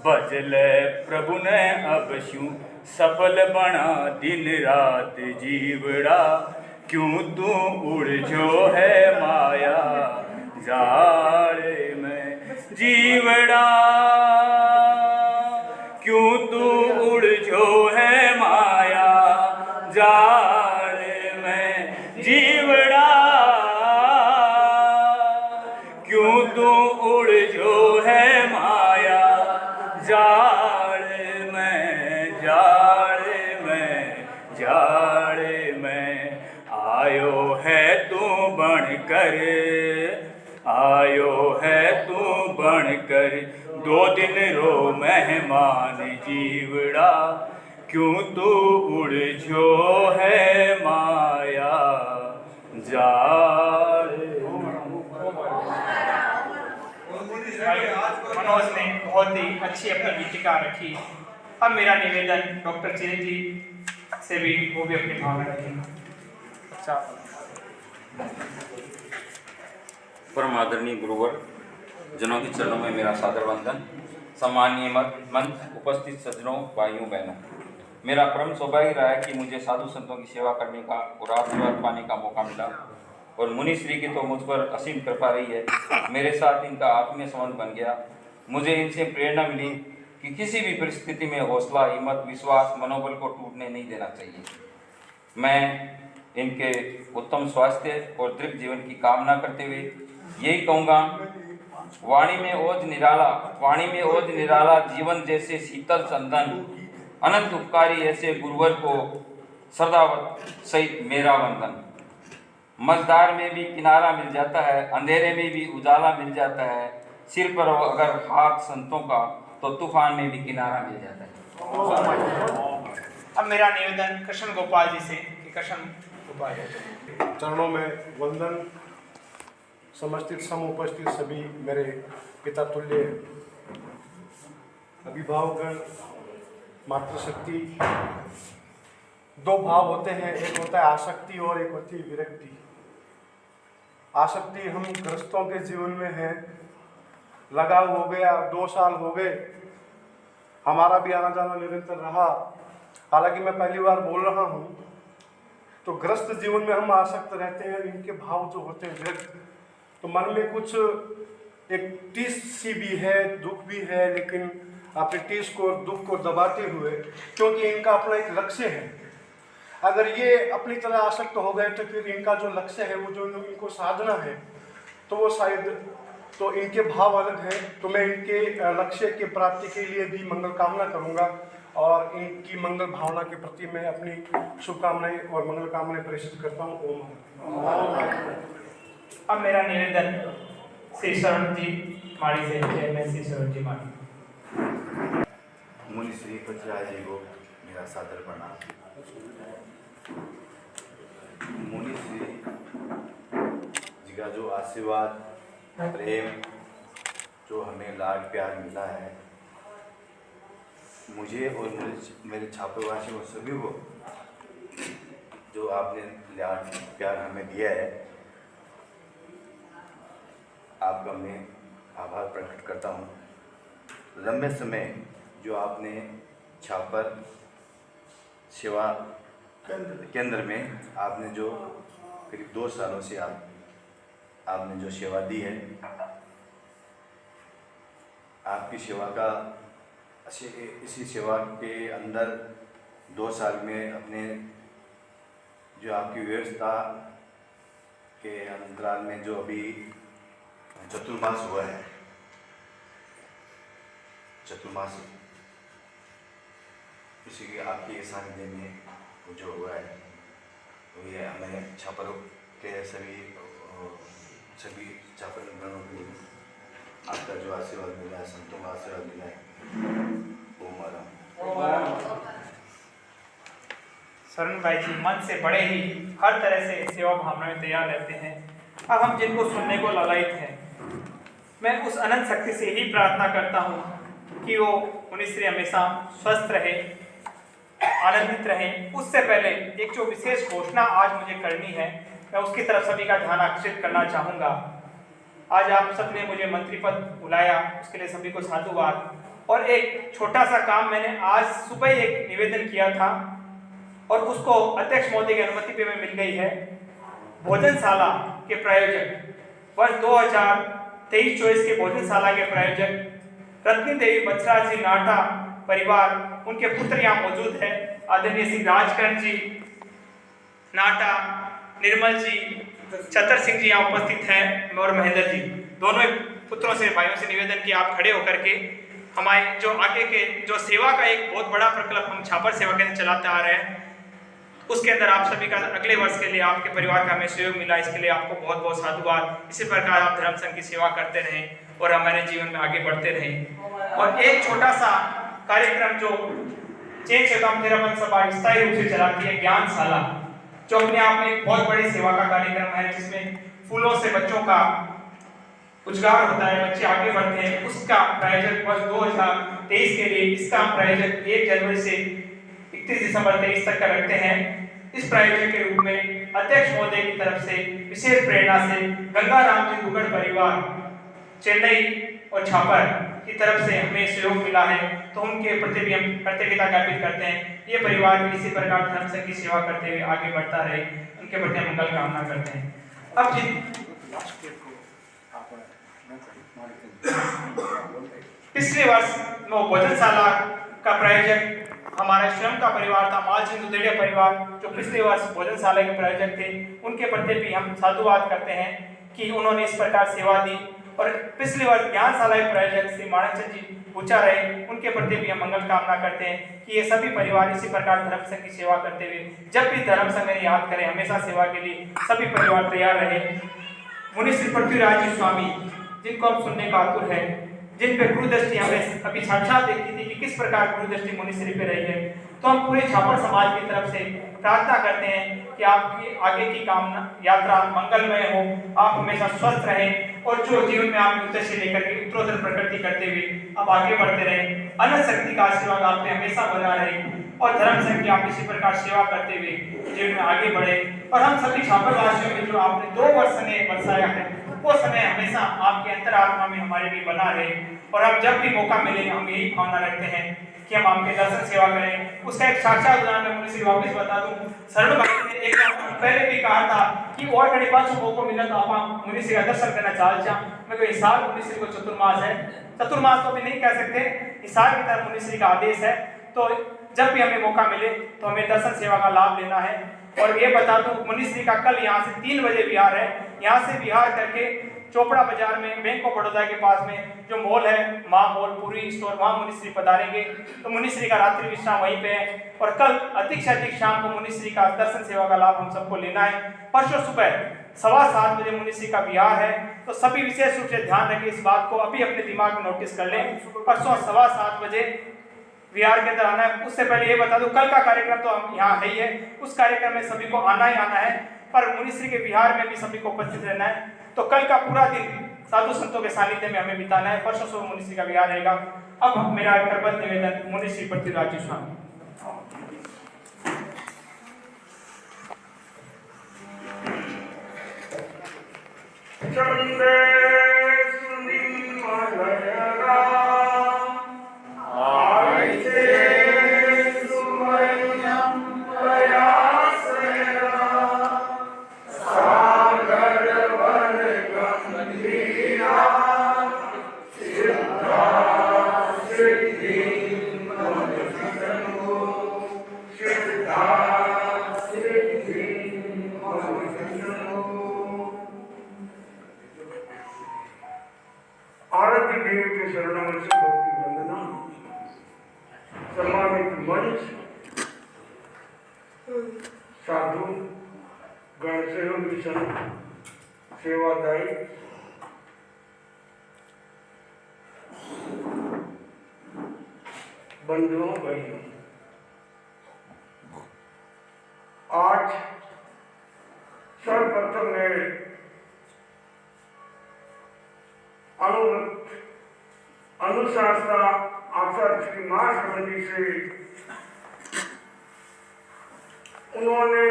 भजले प्रभु ने अब शू सफल बना दिन रात जीवड़ा क्यों तू उलझो है माया जाड़े में जीवड़ा क्यों तू उड़झो है माया, जाड़े में जीवड़ा क्यों तू उड़झो है माया, जाड़े में जाड़े में आयो है तू बनकर, आयो है तू बनकर, 2 दिन रो मेहमान जीवड़ा क्यों तू उड़झो है माया, जाड़े। मनोज ने बहुत ही अच्छी अपनी गीतिका रखी। अब मेरा निवेदन डॉक्टर चिरंजीव से भी, वो भी अपनी भावना रखेंगे। अच्छा, परम आदरणीय गुरुवर जनों के चरणों में मेरा सादर वंदन। सम्माननीय मंच, उपस्थित सज्जनों, भाइयों बहनों, मेरा परम सौभाग्य रहा है कि मुझे साधु संतों की सेवा करने का और आशीर्वाद पाने का मौका मिला, और मुनि श्री की तो मुझ पर असीम कृपा रही है। मेरे साथ इनका आत्मीय संबंध बन गया। मुझे इनसे प्रेरणा मिली कि किसी भी परिस्थिति में हौसला, हिम्मत, विश्वास, मनोबल को टूटने नहीं देना चाहिए। मैं इनके उत्तम स्वास्थ्य और दीर्घ जीवन की कामना करते हुए यही कहूँगा, वाणी में ओज निराला, जीवन जैसे शीतल संदन, अनंत उपकारी ऐसे गुरुवर को श्रद्धावत सहित मेरा वंदन। मझधार में भी किनारा मिल जाता है, अंधेरे में भी उजाला मिल जाता है, सिर पर अगर हाथ संतों का तो तूफान में भी किनारा मिल जाता है। अब मेरा निवेदन कृष्ण गोपाल जी से, कृष्ण गोपाल चरणों में वंदन। समस्थित समुपस्थित सभी मेरे पिता तुल्य अभिभावकगण, मातृशक्ति। 2 भाव होते हैं, एक होता है आसक्ति और एक होती है विरक्ति। आसक्ति हम गृहस्थों के जीवन में है, लगाव हो गया, 2 साल हो गए, हमारा भी आना जाना निरंतर रहा। हालांकि मैं पहली बार बोल रहा हूँ, तो गृहस्थ जीवन में हम आसक्त रहते हैं, इनके भाव जो होते हैं विरक्त, तो मन में कुछ एक टीस सी भी है, दुख भी है, लेकिन अपने टीस को, दुख को दबाते हुए, क्योंकि इनका अपना एक लक्ष्य है। अगर ये अपनी तरह आसक्त हो गए तो फिर इनका जो लक्ष्य है, वो जो इनको साधना है, तो वो शायद, तो इनके भाव अलग हैं। तो मैं इनके लक्ष्य के प्राप्ति के लिए भी मंगल कामना करूँगा, और इनकी मंगल भावना के प्रति मैं अपनी शुभकामनाएं और मंगल कामनाएं प्रेषित करता हूँ। ओम। अब मेरा निवेदन श्री शरण जी माड़ी से, मैं श्री शरण जी माड़ी। मुनि श्री पृथ्वीराज जी को मेरा सादर प्रणाम। मुनि श्री जी का जो आशीर्वाद, प्रेम, जो हमें लाड प्यार मिला है, मुझे और मेरे छापेवासियों सभी को जो आपने लाड प्यार हमें दिया है, आपका मैं आभार प्रकट करता हूँ। लंबे समय जो आपने छापर सेवा केंद्र में आपने जो करीब 2 सालों से आपने जो सेवा दी है, आपकी सेवा का इसी सेवा के अंदर 2 साल में अपने जो आपकी व्यवस्था के अंतराल में जो अभी चतुर्मास हुआ है, चतुर्मास इसी के आपके सानिध्य में जो हुआ है, तो ये हमें छापर के सभी छापर गणों को आपका जो आशीर्वाद मिला है, संतों का आशीर्वाद मिला है। ओम। शरण भाई जी मन से बड़े ही हर तरह से सेवा भावना में तैयार रहते हैं। अब हम जिनको सुनने को ललायित हैं, मैं उस अनंत शक्ति से ही प्रार्थना करता हूँ कि वो मुनि श्री हमेशा स्वस्थ रहे, आनंदित रहें। उससे पहले एक जो विशेष घोषणा आज मुझे करनी है, मैं उसकी तरफ सभी का ध्यान आकर्षित करना चाहूँगा। आज आप सबने मुझे मंत्री पद बुलाया, उसके लिए सभी को साधुवाद। और एक छोटा सा काम मैंने आज सुबह ही एक निवेदन किया था और उसको अध्यक्ष महोदय की अनुमति पे में मिल गई है। भोजनशाला के प्रायोजक वर्ष 2023-24 के भोजनशाला के प्रायोजक रत्नी देवी बछराज जी नाटा परिवार, उनके पुत्र यहाँ मौजूद है, आदरणीय श्री राजकर्ण जी नाटा, निर्मल जी, छतर सिंह जी यहाँ उपस्थित हैं और महेंद्र जी। दोनों पुत्रों से, भाइयों से निवेदन कि आप खड़े होकर के हमारे जो आगे के जो सेवा का एक बहुत बड़ा प्रकल्प हम छापर सेवा केंद्र चलाते आ रहे हैं, उसके अंदर आप सभी का अगले वर्ष के लिए आपके परिवार का हमें सहयोग मिला, इसके लिए आपको बहुत बहुत साधुवाद। इसी प्रकार आप धर्म संघ की सेवा करते रहें और हमारे जीवन में आगे बढ़ते रहें। और एक छोटा सा कार्यक्रम जो चेत चेताम तेरापन सभा स्थायी रूप से चलाती है, ज्ञानशाला, जो अपने आप में एक बहुत बड़ी सेवा का कार्यक्रम है, जिसमें फूलों से बच्चों का उजगार होता है, बच्चे आगे बढ़ते हैं। उसका प्रायोजक वर्ष 2023 के लिए इसका प्रायोजक 1 जनवरी से 31 दिसंबर 23 तक का रखते हैं। इस प्रायोजक के रूप में अध्यक्ष महोदय की तरफ से विशेष प्रेरणा से गंगाराम जी दुगड़ परिवार चेन्नई और छापर की तरफ से हमें सहयोग मिला है, तो उनके प्रति भी हम कृतज्ञता ज्ञापित करते हैं। ये परिवार भी इसी प्रकार धर्म संघ की सेवा करते हुए आगे बढ़ता रहे, उनके प्रति हम मंगल कामना करते हैं। अब पिछले वर्ष भोजनशाला का प्रायोजक हमारा स्वयं का परिवार था, माल सिंह दुदेड़िया परिवार, जो पिछले वर्ष भोजनशाला के प्रायोजक थे। उनके प्रति भी हम साधुवाद करते हैं कि उन्होंने इस प्रकार सेवा दी। और पिछले वर्ष ज्ञानशाला के प्रायोजक श्री माणकचंद जी पूछा रहे, उनके प्रति भी हम मंगल कामना करते हैं कि ये सभी परिवार इसी प्रकार धर्म संघ की सेवा करते हुए जब भी धर्म संघ याद करें, हमेशा सेवा के लिए सभी परिवार तैयार रहे। मुनि श्री पृथ्वीराज जी स्वामी, जिनको हम सुनने का आतुर है, जिन पे गुरु दृष्टि हमें अभी साक्षात देखी थी कि किस प्रकार गुरु दृष्टि मुनिश्री पे रही है, तो हम पूरे छापर समाज की तरफ से प्रार्थना करते हैं कि आपकी आगे की कामना यात्रा मंगलमय हो, आप हमेशा स्वस्थ रहें और जो जीवन में आप उद्देश्य लेकर के उत्तरोत्तर प्रगति करते हुए आप आगे बढ़ते रहें। अनंत शक्ति का आशीर्वाद आप पे हमेशा बना रहे और धर्म संघ की आप इसी प्रकार सेवा करते हुए जीवन में आगे बढ़े। और हम सभी छापरवासियों में जो आपने 2 वर्ष ने बरसाया है, वो समय हमेशा आपके अंतरात्मा में हमारे लिए बना रहे। और हम जब भी मौका मिले हम यही भावना रखते हैं कि हम आपके दर्शन सेवा करें। उसका एक साक्षात उदाहरण मैं मुझे वापस बता दूं, शरण भाई ने एक पहले भी कहा था कि और घड़ी पाछो मौको मिला तो आप मुनि श्री का दर्शन करना चाहता। मैं कोई साल मुनि श्री को चतुर्मास है, चतुर्मास तो अभी नहीं कह सकते, इस साल की तरफ मुनि श्री का आदेश है, तो जब भी हमें मौका मिले तो हमें दर्शन सेवा का लाभ लेना है। और ये बता दूं, मुनिश्री का कल यहाँ से 3 बजे विहार है। यहाँ से विहार करके चोपड़ा बाजार में बैंक ऑफ बड़ौदा के पास में जो मॉल है, माँ मॉल पूरी स्टोर, वहाँ मुनिश्री पधारेंगे। तो मुनिश्री का रात्रि विश्राम वहीं पे है। और कल अधिक से अधिक शाम को मुनिश्री का दर्शन सेवा का लाभ हम सबको लेना है। परसों सुबह 7:15 बजे मुनिश्री का विहार है, तो सभी विशेष रूप से ध्यान रखें इस बात को, अभी अपने दिमाग में नोटिस कर लें। परसों 7:15 बजे विहार के अंदर आना है। उससे पहले ये बता दूं, कल का कार्यक्रम तो हम यहाँ है ही है, उस कार्यक्रम में सभी को आना ही आना है, पर मुनिश्री के विहार में भी सभी को उपस्थित रहना है। तो कल का पूरा दिन साधु संतों के सानिध्य में हमें बिताना है। परसों सुबह मुनिश्री का विहार रहेगा। अब मेरा करबद्ध निवेदन मुनिश्री पृथ्वीराज जी स्वामी। आराध्य देव के शरणों में से भक्ति वंदना, सम्मानित मंच, साधु गण सहयोग मिशन सेवादायी, बंधुओं भाइयों, आज सर्वप्रथम मैं अनुशासना आचार्य श्री महाश्रमण जी से उन्होंने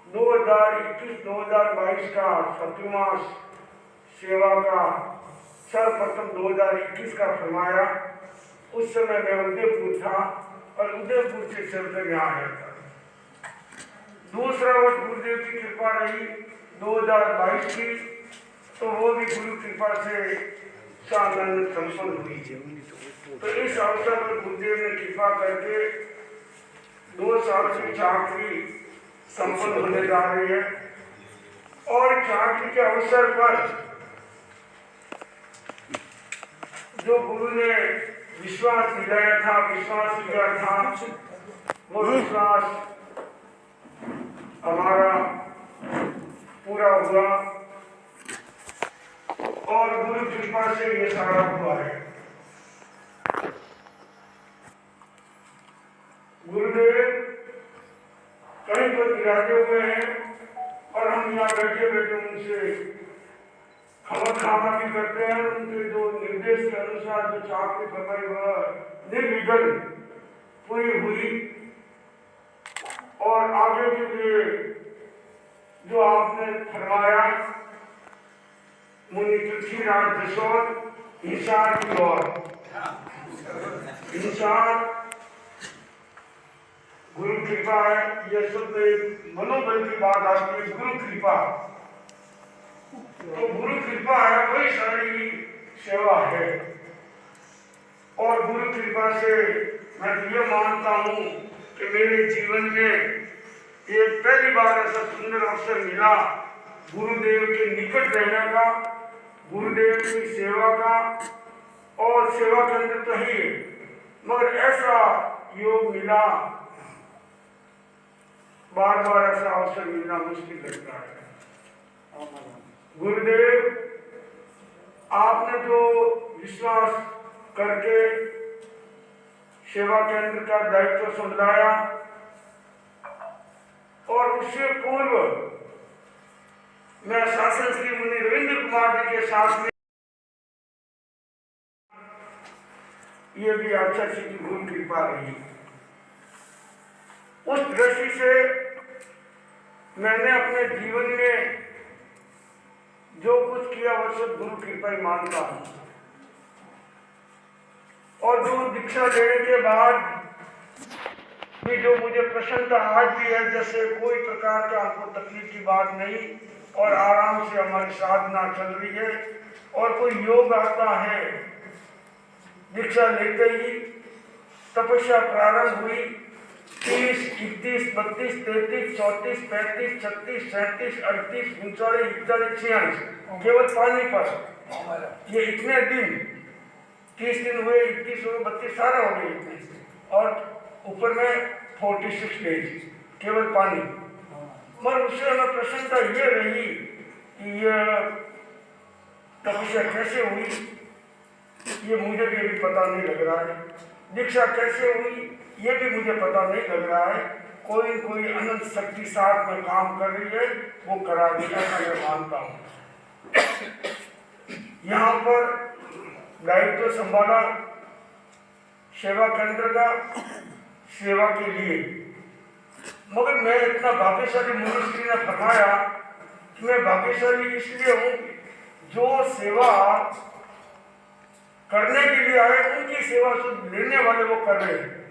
2021-2022 का सतुमास सेवा का सर्वप्रथम 2021 का फरमाया। उस समय मैं उदयपुर था और उदयपुर से चलकर यहाँ आया था। दूसरा वर्ष गुरुदेव की कृपा रही, 2022 की, तो वो भी गुरु कृपा से शानदार संपन्न हुई। तो इस अवसर पर गुरुदेव ने कृपा करके 2 साल की चाकरी संपन्न होने जा रही है, और चाकरी के अवसर पर जो गुरु ने विश्वास दिलाया था, विश्वास किया था, वो विश्वास हमारा पूरा हुआ और गुरु कृपा से ये सारा हुआ है। गुरुदेव कहीं पर विराजे हुए हैं और हम यहाँ बैठे बैठे उनसे खबर खाना भी करते हैं। उनके जो निर्देश के अनुसार जो चाकरी फरमाई वह निर्विघ्न पूरी हुई, और आगे के लिए जो आपने फरमाया मुनि पृथ्वीराज जसोर हिसार की ओर, हिसार गुरु कृपा है, यह शुद्ध मनोबल की बात आती है। गुरु कृपा, तो गुरु कृपा है वही सारी सेवा है, और गुरु कृपा से मैं ये मानता हूँ कि मेरे जीवन में ये पहली बार ऐसा सुंदर अवसर मिला गुरुदेव के निकट रहने का, गुरुदेव की सेवा का, और सेवा के अंदर तो ही, मगर ऐसा योग मिला, बार बार ऐसा अवसर मिलना मुश्किल लगता है। गुरुदेव आपने जो विश्वास करके सेवा केंद्र का दायित्व संभाला, और उससे पूर्व मैं शासन श्री मुनि रविंद्र कुमार जी के साथ में ये भी आचार्य की गुरु कृपा रही। उस दृष्टि से मैंने अपने जीवन में जो कुछ किया वो सब गुरु कृपा ही मानता हूँ, और जो दीक्षा लेने के बाद भी जो मुझे प्रसन्नता आज भी है, जैसे कोई प्रकार का हमको तकलीफ की बात नहीं, और आराम से हमारी साधना चल रही है। और कोई योग आता है, दीक्षा लेते ही तपस्या प्रारंभ हुई, 30, 31, 32, 33, 34, 35, 36, 37, 38, 39, 41, 46 केवल पानी पर। ये इतने दिन, 30 दिन हुए, 31 हुए, 32 सारे हो गए इतने, और ऊपर में 46 डेज केवल पानी। मगर उससे हमें प्रसन्नता ये रही कि ये तपस्या कैसे हुई, ये मुझे भी अभी पता नहीं लग रहा है। दीक्षा कैसे हुई ये भी मुझे पता नहीं लग रहा है। कोई अनंत शक्ति साथ में काम कर रही है, वो करा रही है, मैं मानता हूँ। यहाँ पर दायित्व संभाला सेवा केंद्र का, सेवा के लिए, मगर मैं इतना भाग्यशाली, मुनिश्री ने फरमाया कि मैं भाग्यशाली इसलिए हूँ जो सेवा करने के लिए आए उनकी सेवा शुद्ध लेने वाले वो कर रहे हैं।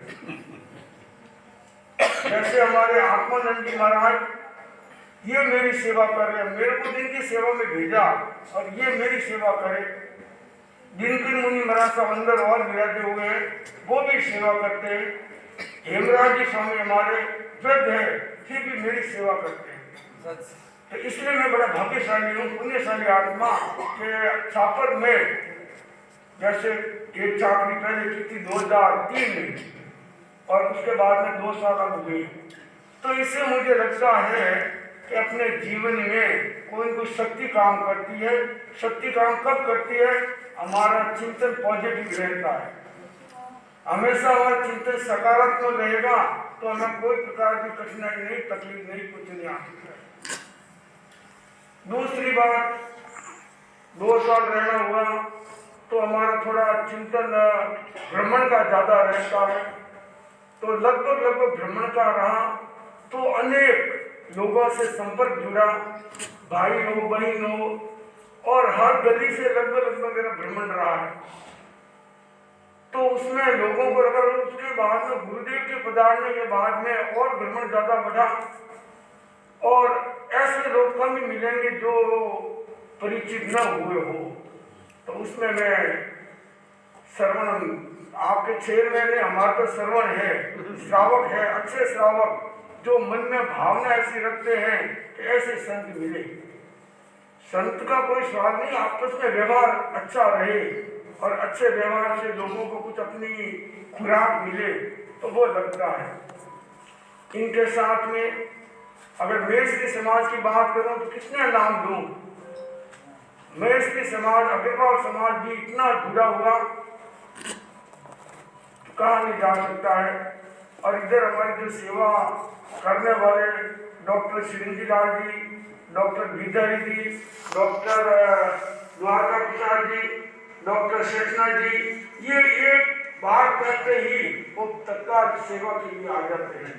जैसे हमारे आत्मानंद जी महाराज ये मेरी सेवा कर रहे हैं, मेरे को जिनकी सेवा में भेजा और ये मेरी सेवा करे। जिनके मुनि महाराज साहब अंदर और विराजे हुए हैं वो भी सेवा करते हैं। हेमराज जी स्वामी हमारे वृद्ध है, फिर भी मेरी सेवा करते हैं। तो इसलिए मैं बड़ा भाग्यशाली हूँ, पुण्यशाली आत्मा के छापर में। जैसे एक चाकरी पहले की थी 2003 में, और उसके बाद में 2 साल हो गई। तो इससे मुझे लगता है कि अपने जीवन में कोई शक्ति काम करती है। शक्ति काम कब करती है? हमारा चिंतन पॉजिटिव रहता है, हमेशा हमारा चिंतन सकारात्मक रहेगा तो हमें कोई प्रकार की कठिनाई नहीं, तकलीफ नहीं, कुछ नहीं आ सकता। दूसरी बात, 2 साल रहना हुआ तो हमारा थोड़ा चिंतन भ्रमण का ज़्यादा रहता है। तो लगभग भ्रमण का रहा, तो अनेक लोगों से संपर्क जुड़ा, भाई हो, बहन हो, और हर गली से लगभग मेरा भ्रमण रहा है। तो उसमें लोगों को अगर उसके बाद में गुरुदेव के पधारने के बाद में और भ्रमण ज़्यादा बढ़ा, और ऐसे लोग कम ही मिलेंगे जो परिचित न हुए हो। तो उसमें मैं श्रवण, आपके चेयरमैन है, हमारा तो श्रवण है, श्रावक है, अच्छे श्रावक जो मन में भावना ऐसी रखते हैं कि ऐसे संत मिले। संत का कोई स्वाद नहीं, आपस में व्यवहार अच्छा रहे और अच्छे व्यवहार से लोगों को कुछ अपनी खुराक मिले तो वो लगता है। इनके साथ में अगर मेषरी समाज की बात करूं तो कितने नाम दूं। मेषरी समाज, अग्रवाल समाज भी इतना जुड़ा हुआ कहा नहीं जा सकता है। और इधर हमारी जो सेवा करने वाले डॉक्टर श्रींजी लाल जी, डॉक्टर गिरधारी जी, डॉक्टर द्वारका प्रसाद जी, डॉक्टर शेखना जी, ये एक बार करते ही वो तत्काल सेवा के लिए आ जाते हैं।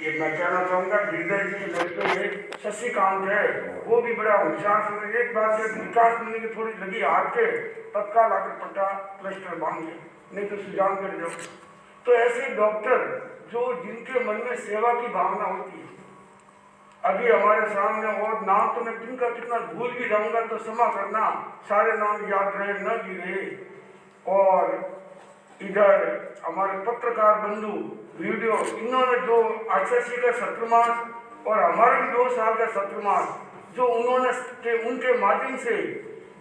ये मैं कहना चाहूँगा, गिरधारी जी के लड़के एक शशिकांत है, वो भी बड़ा होशियार समझ, एक बार से विकास मिलने की थोड़ी लगी हाथ के तत्काल आकर पट्टा प्लस्टर बांध लिया, नहीं तो सुजान कर जाओ। तो ऐसे डॉक्टर जो जिनके मन में सेवा की भावना होती है, अभी हमारे सामने, और नाम तो मैं जिनका कितना भूल भी जाऊंगा तो क्षमा करना, सारे नाम याद रहे न भी रहे। और इधर हमारे पत्रकार बंधु वीडियो, इन्होंने जो आचार्य का शत्रुमास और हमारे भी 2 साल का शत्रुमास जो उन्होंने उनके माध्यम से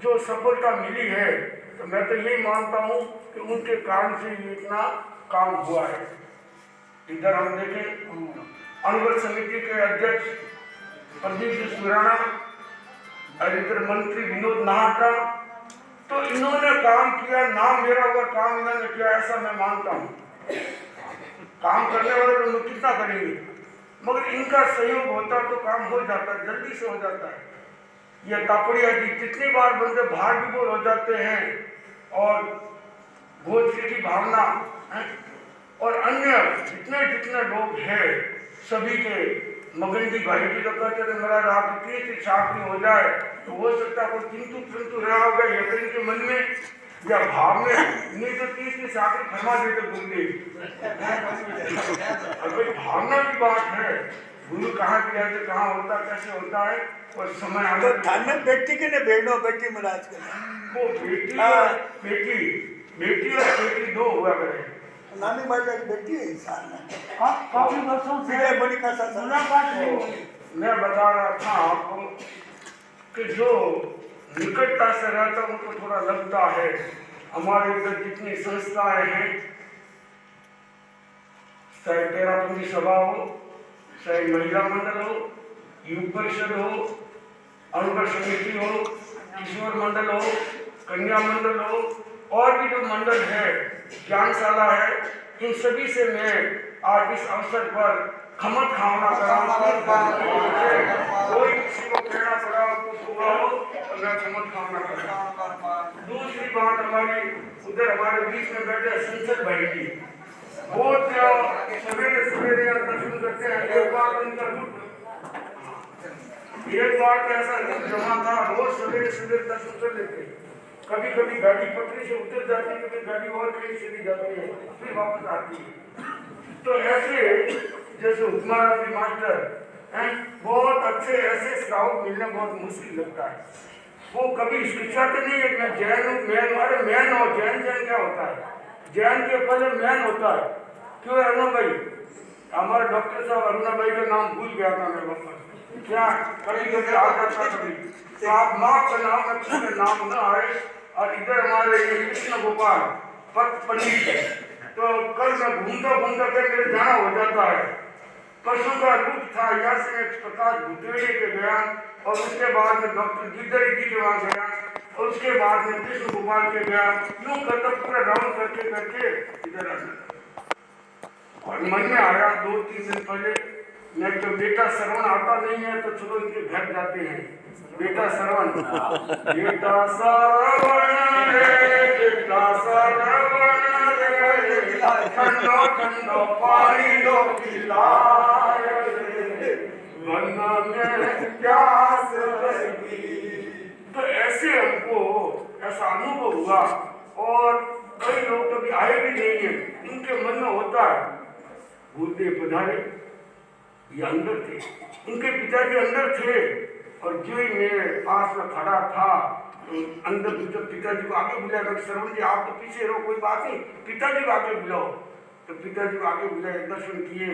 जो सफलता मिली है, तो मैं तो यही मानता हूँ कि उनके कारण से इतना काम हुआ है। इधर हम देखें अनुबंध समिति के अध्यक्ष प्रदीप सुराना और इधर मंत्री विनोद नाहटा, तो इन्होंने काम किया, नाम मेरा हुआ, काम इन्होंने किया, ऐसा मैं मानता हूँ। काम करने वाले लोग कितना करेंगे, मगर इनका सहयोग होता तो काम हो जाता, जल्दी से हो जाता है। ये तापड़िया जी कितनी बार बंदे बाहर भी बोल हो जाते हैं, और गोत्री की भावना है, और अन्य जितने लोग हैं सभी के मगन जी भाई जी तो कहते थे मेरा आप इतनी सी चाकरी हो जाए तो हो सकता कोई किंतु रहा होगा या फिर इनके मन में या भाव में, नहीं तो 30 की चाकरी फरमा देते गुरुदेव। अगर भावना की बात है, गुरु कहाँ किया तो कहाँ होता, कैसे होता है, और समय आगे धान बेटी के ने बेटो बेटी महाराज के वो बेटी और बेटी 2 हुआ करे। नानी भाई की बेटी है इंसान में, काफी वर्षों से मैं बता रहा था आपको कि जो निकटता से रहता उनको थोड़ा लगता है। हमारे इधर जितनी संस्थाएं हैं, चाहे तेरापंथी सभा हो, चाहे महिला मंडल हो, युग परिषद हो, अनुबंध समिति हो, किशोर मंडल हो, कन्या मंडल हो, और भी जो मंडल है, ज्ञानशाला है, इन सभी से मैं आज इस अवसर पर खमत खाना कोई किसी को कहना पड़ा कुछ हुआ हो तो मैं खमत खाना करा। दूसरी बात, हमारी उधर हमारे बीच में बैठे संसद भाई जी, बहुत सवेरे दर्शन करते हैं। एक बार ऐसा जमा था, रोज सवेरे दर्शन कर लेते। कभी कभी गाड़ी पटरी से उतर जाती है, कभी गाड़ी और कहीं चली जाती है, फिर वापस आती है। तो ऐसे जैसे उपमाराजी मास्टर हैं, बहुत अच्छे ऐसे श्रावक मिलना बहुत मुश्किल लगता है। वो कभी शिक्षाते नहीं है कि मैं जैन हूँ, मैन और जैन क्या होता है, जैन के पहले मैन होता है। क्यों अरुणा भाई, हमारे डॉक्टर साहब अरुणा भाई का नाम भूल गया था मैं वापस, क्या कभी आ जाता कभी, तो आप माँ का नाम में नाम न आए। और इधर हमारे कृष्ण गोपाल पंडित, तो कल मैं घूमता कर मेरे जाना हो जाता है। परसों का रूप था, यहाँ से मैं प्रकाश भुतेड़े के गया, और उसके बाद में डॉक्टर गिरधारी जी के वहाँ गया, और उसके बाद में कृष्ण गोपाल के गया, यूँ करता पूरा राउंड करके इधर आ गया। और मन में आया 2-3 दिन पहले, मैं तो बेटा श्रवण आता नहीं है तो चलो इनके घर जाते हैं। बेटा श्रवण रे, बेटा श्रवण रे, ठंडो पानी दो पिलाए, वरना में प्यास लगी। तो ऐसे हमको ऐसा अनुभव हुआ, और कई लोग कभी आए भी नहीं है, इनके मन में होता है गुरुदेव पधारे, ये अंदर थे, उनके पिताजी अंदर थे और जो ही मेरे पास में खड़ा था तो अंदर जब पिताजी को आगे बुलाया, श्रवण जी आप तो पीछे रहो, कोई बात नहीं, पिताजी को आगे बुलाओ। तो पिताजी को आगे बुलाए, दर्शन किए,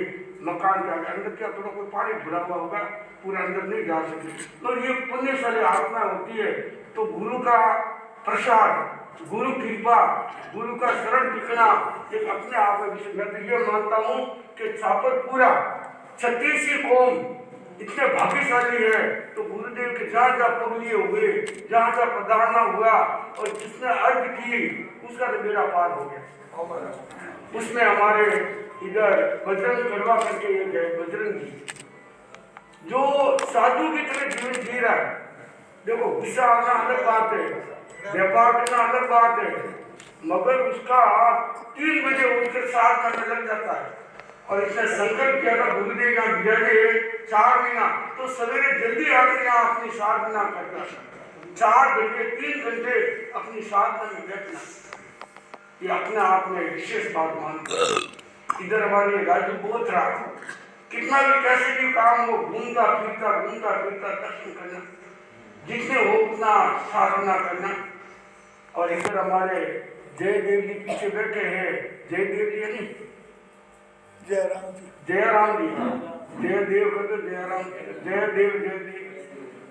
मकान के आगे अंदर क्या थोड़ा कोई पानी भरा हुआ होगा, पूरा अंदर नहीं जा सके। और ये पुण्यशाली आत्मा होती है, तो गुरु का प्रसाद, गुरु कृपा, गुरु का शरण टिकना एक अपने आप में विषय। मैं तो ये मानता हूँ कि चापर पूरा 36 कौम इतने भाग्यशाली है, तो गुरुदेव के जहाँ जहाँ पगलिए हुए, जहाँ जहाँ पधारना हुआ और जिसने अर्घ की उसका तो बेड़ा पार हो गया। उसमें हमारे इधर बजरंग करवा करके एक है, बजरंगी, जो साधु की तरह जीवन जी रहा है। देखो गुस्सा आना अलग बात है, व्यापार करना अलग बात है, मगर उसका 3 बजे उठकर 7 करने लग जाता है। और इसने संकल्प किया था गुरुदेव यहाँ विराजे 4 महीना, तो सवेरे जल्दी आकर यहाँ अपनी साधना करना, 4 घंटे 3 घंटे अपनी साधना में बैठना, ये अपने आप में विशेष बात मानते। इधर हमारे राजू बहुत रहा, कितना भी कैसे भी काम हो, घूमता फिरता दर्शन करना, जितने हो उतना साधना करना। और इधर हमारे जयदेव जी पीछे बैठे हैं, जयदेव जी नहीं, जयराम जी, जयदेव करते जयदेव।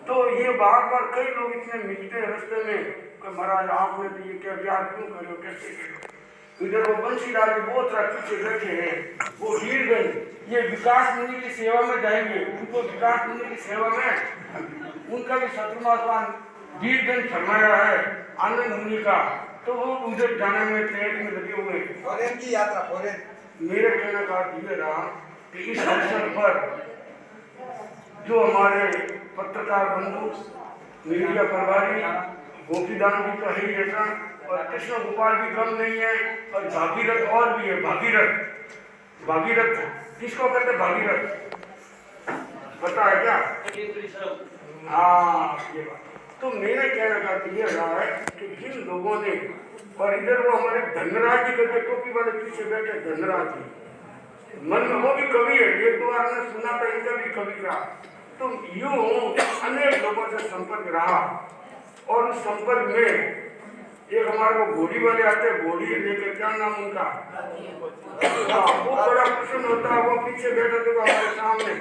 तो ये बार कई लोग इतने मिलते हैं रास्ते में, महाराज आपने तो ये क्या प्यार क्यों करो, कैसे करो। इधर वो बंसीलाल जी बहुत पीछे बैठे हैं, वो हीरगंज, ये विकास मुनि की सेवा में जाएंगे, उनको विकास मुनि की सेवा में उनका भी शत्रुमासवान हीरगंज फरमाया है आनंद मुनि का, तो वो उधर जाने में तैयारी में लगे हुए फॉरेन की यात्रा। फॉरेन मेरे कहने का ये रहा कि इस अवसर पर जो हमारे पत्रकार बंधु, मीडिया प्रभारी, गोपीदान भी तो है ही ऐसा, और कृष्ण गोपाल भी कम नहीं है, और भागीरथ और भी है, भागीरथ किसको कहते भागीरथ पता है क्या? हाँ ये बात। तो मेरे कहने का ये रहा है कि जिन लोगों ने, और इधर वो हमारे धनराज जी करके टोपी वाले पीछे बैठे, धनराज जी मन में वो भी कवि है, एक 2 बार मैंने सुना था इनका भी कवि का। तो यूं अनेक लोगों से संपर्क रहा, और उस संपर्क में एक हमारे वो घोड़ी वाले आते हैं, घोड़ी लेकर, क्या नाम उनका, वो बड़ा प्रसन्न होता है, वो पीछे बैठे थे हमारे सामने,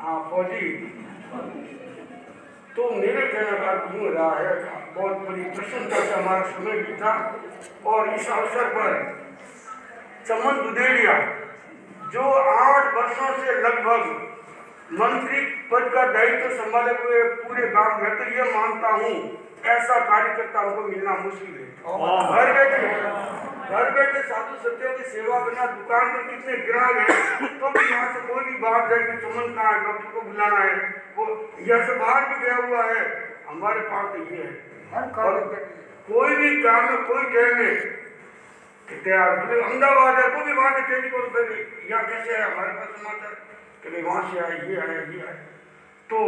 हाँ फौजी। तो मेरे कहने का यूँ रहा है, बहुत बड़ी प्रसन्नता से हमारा समय बीता। और इस अवसर पर चमन दुधेड़िया जो 8 वर्षों से लगभग मंत्री पद का दायित्व संभाले हुए पूरे गांव में, तो ये मानता हूँ ऐसा कार्यकर्ता को मिलना मुश्किल है। घर बैठे साधु सत्यों की सेवा करना, दुकान पर कितने ग्राहक हैं, तो भी यहाँ से कोई भी बात जाए कि चमन कहाँ है, डॉक्टर को बुलाना है, वो यहाँ से बाहर भी गया हुआ है, हमारे पास तो ये है। और कोई भी काम में कोई कहेंगे तैयार, अहमदाबाद है तो भी वहाँ से टेलीफोन कर, यहाँ कैसे है, हमारे पास समाचार कि वहाँ से आए, ये आए। तो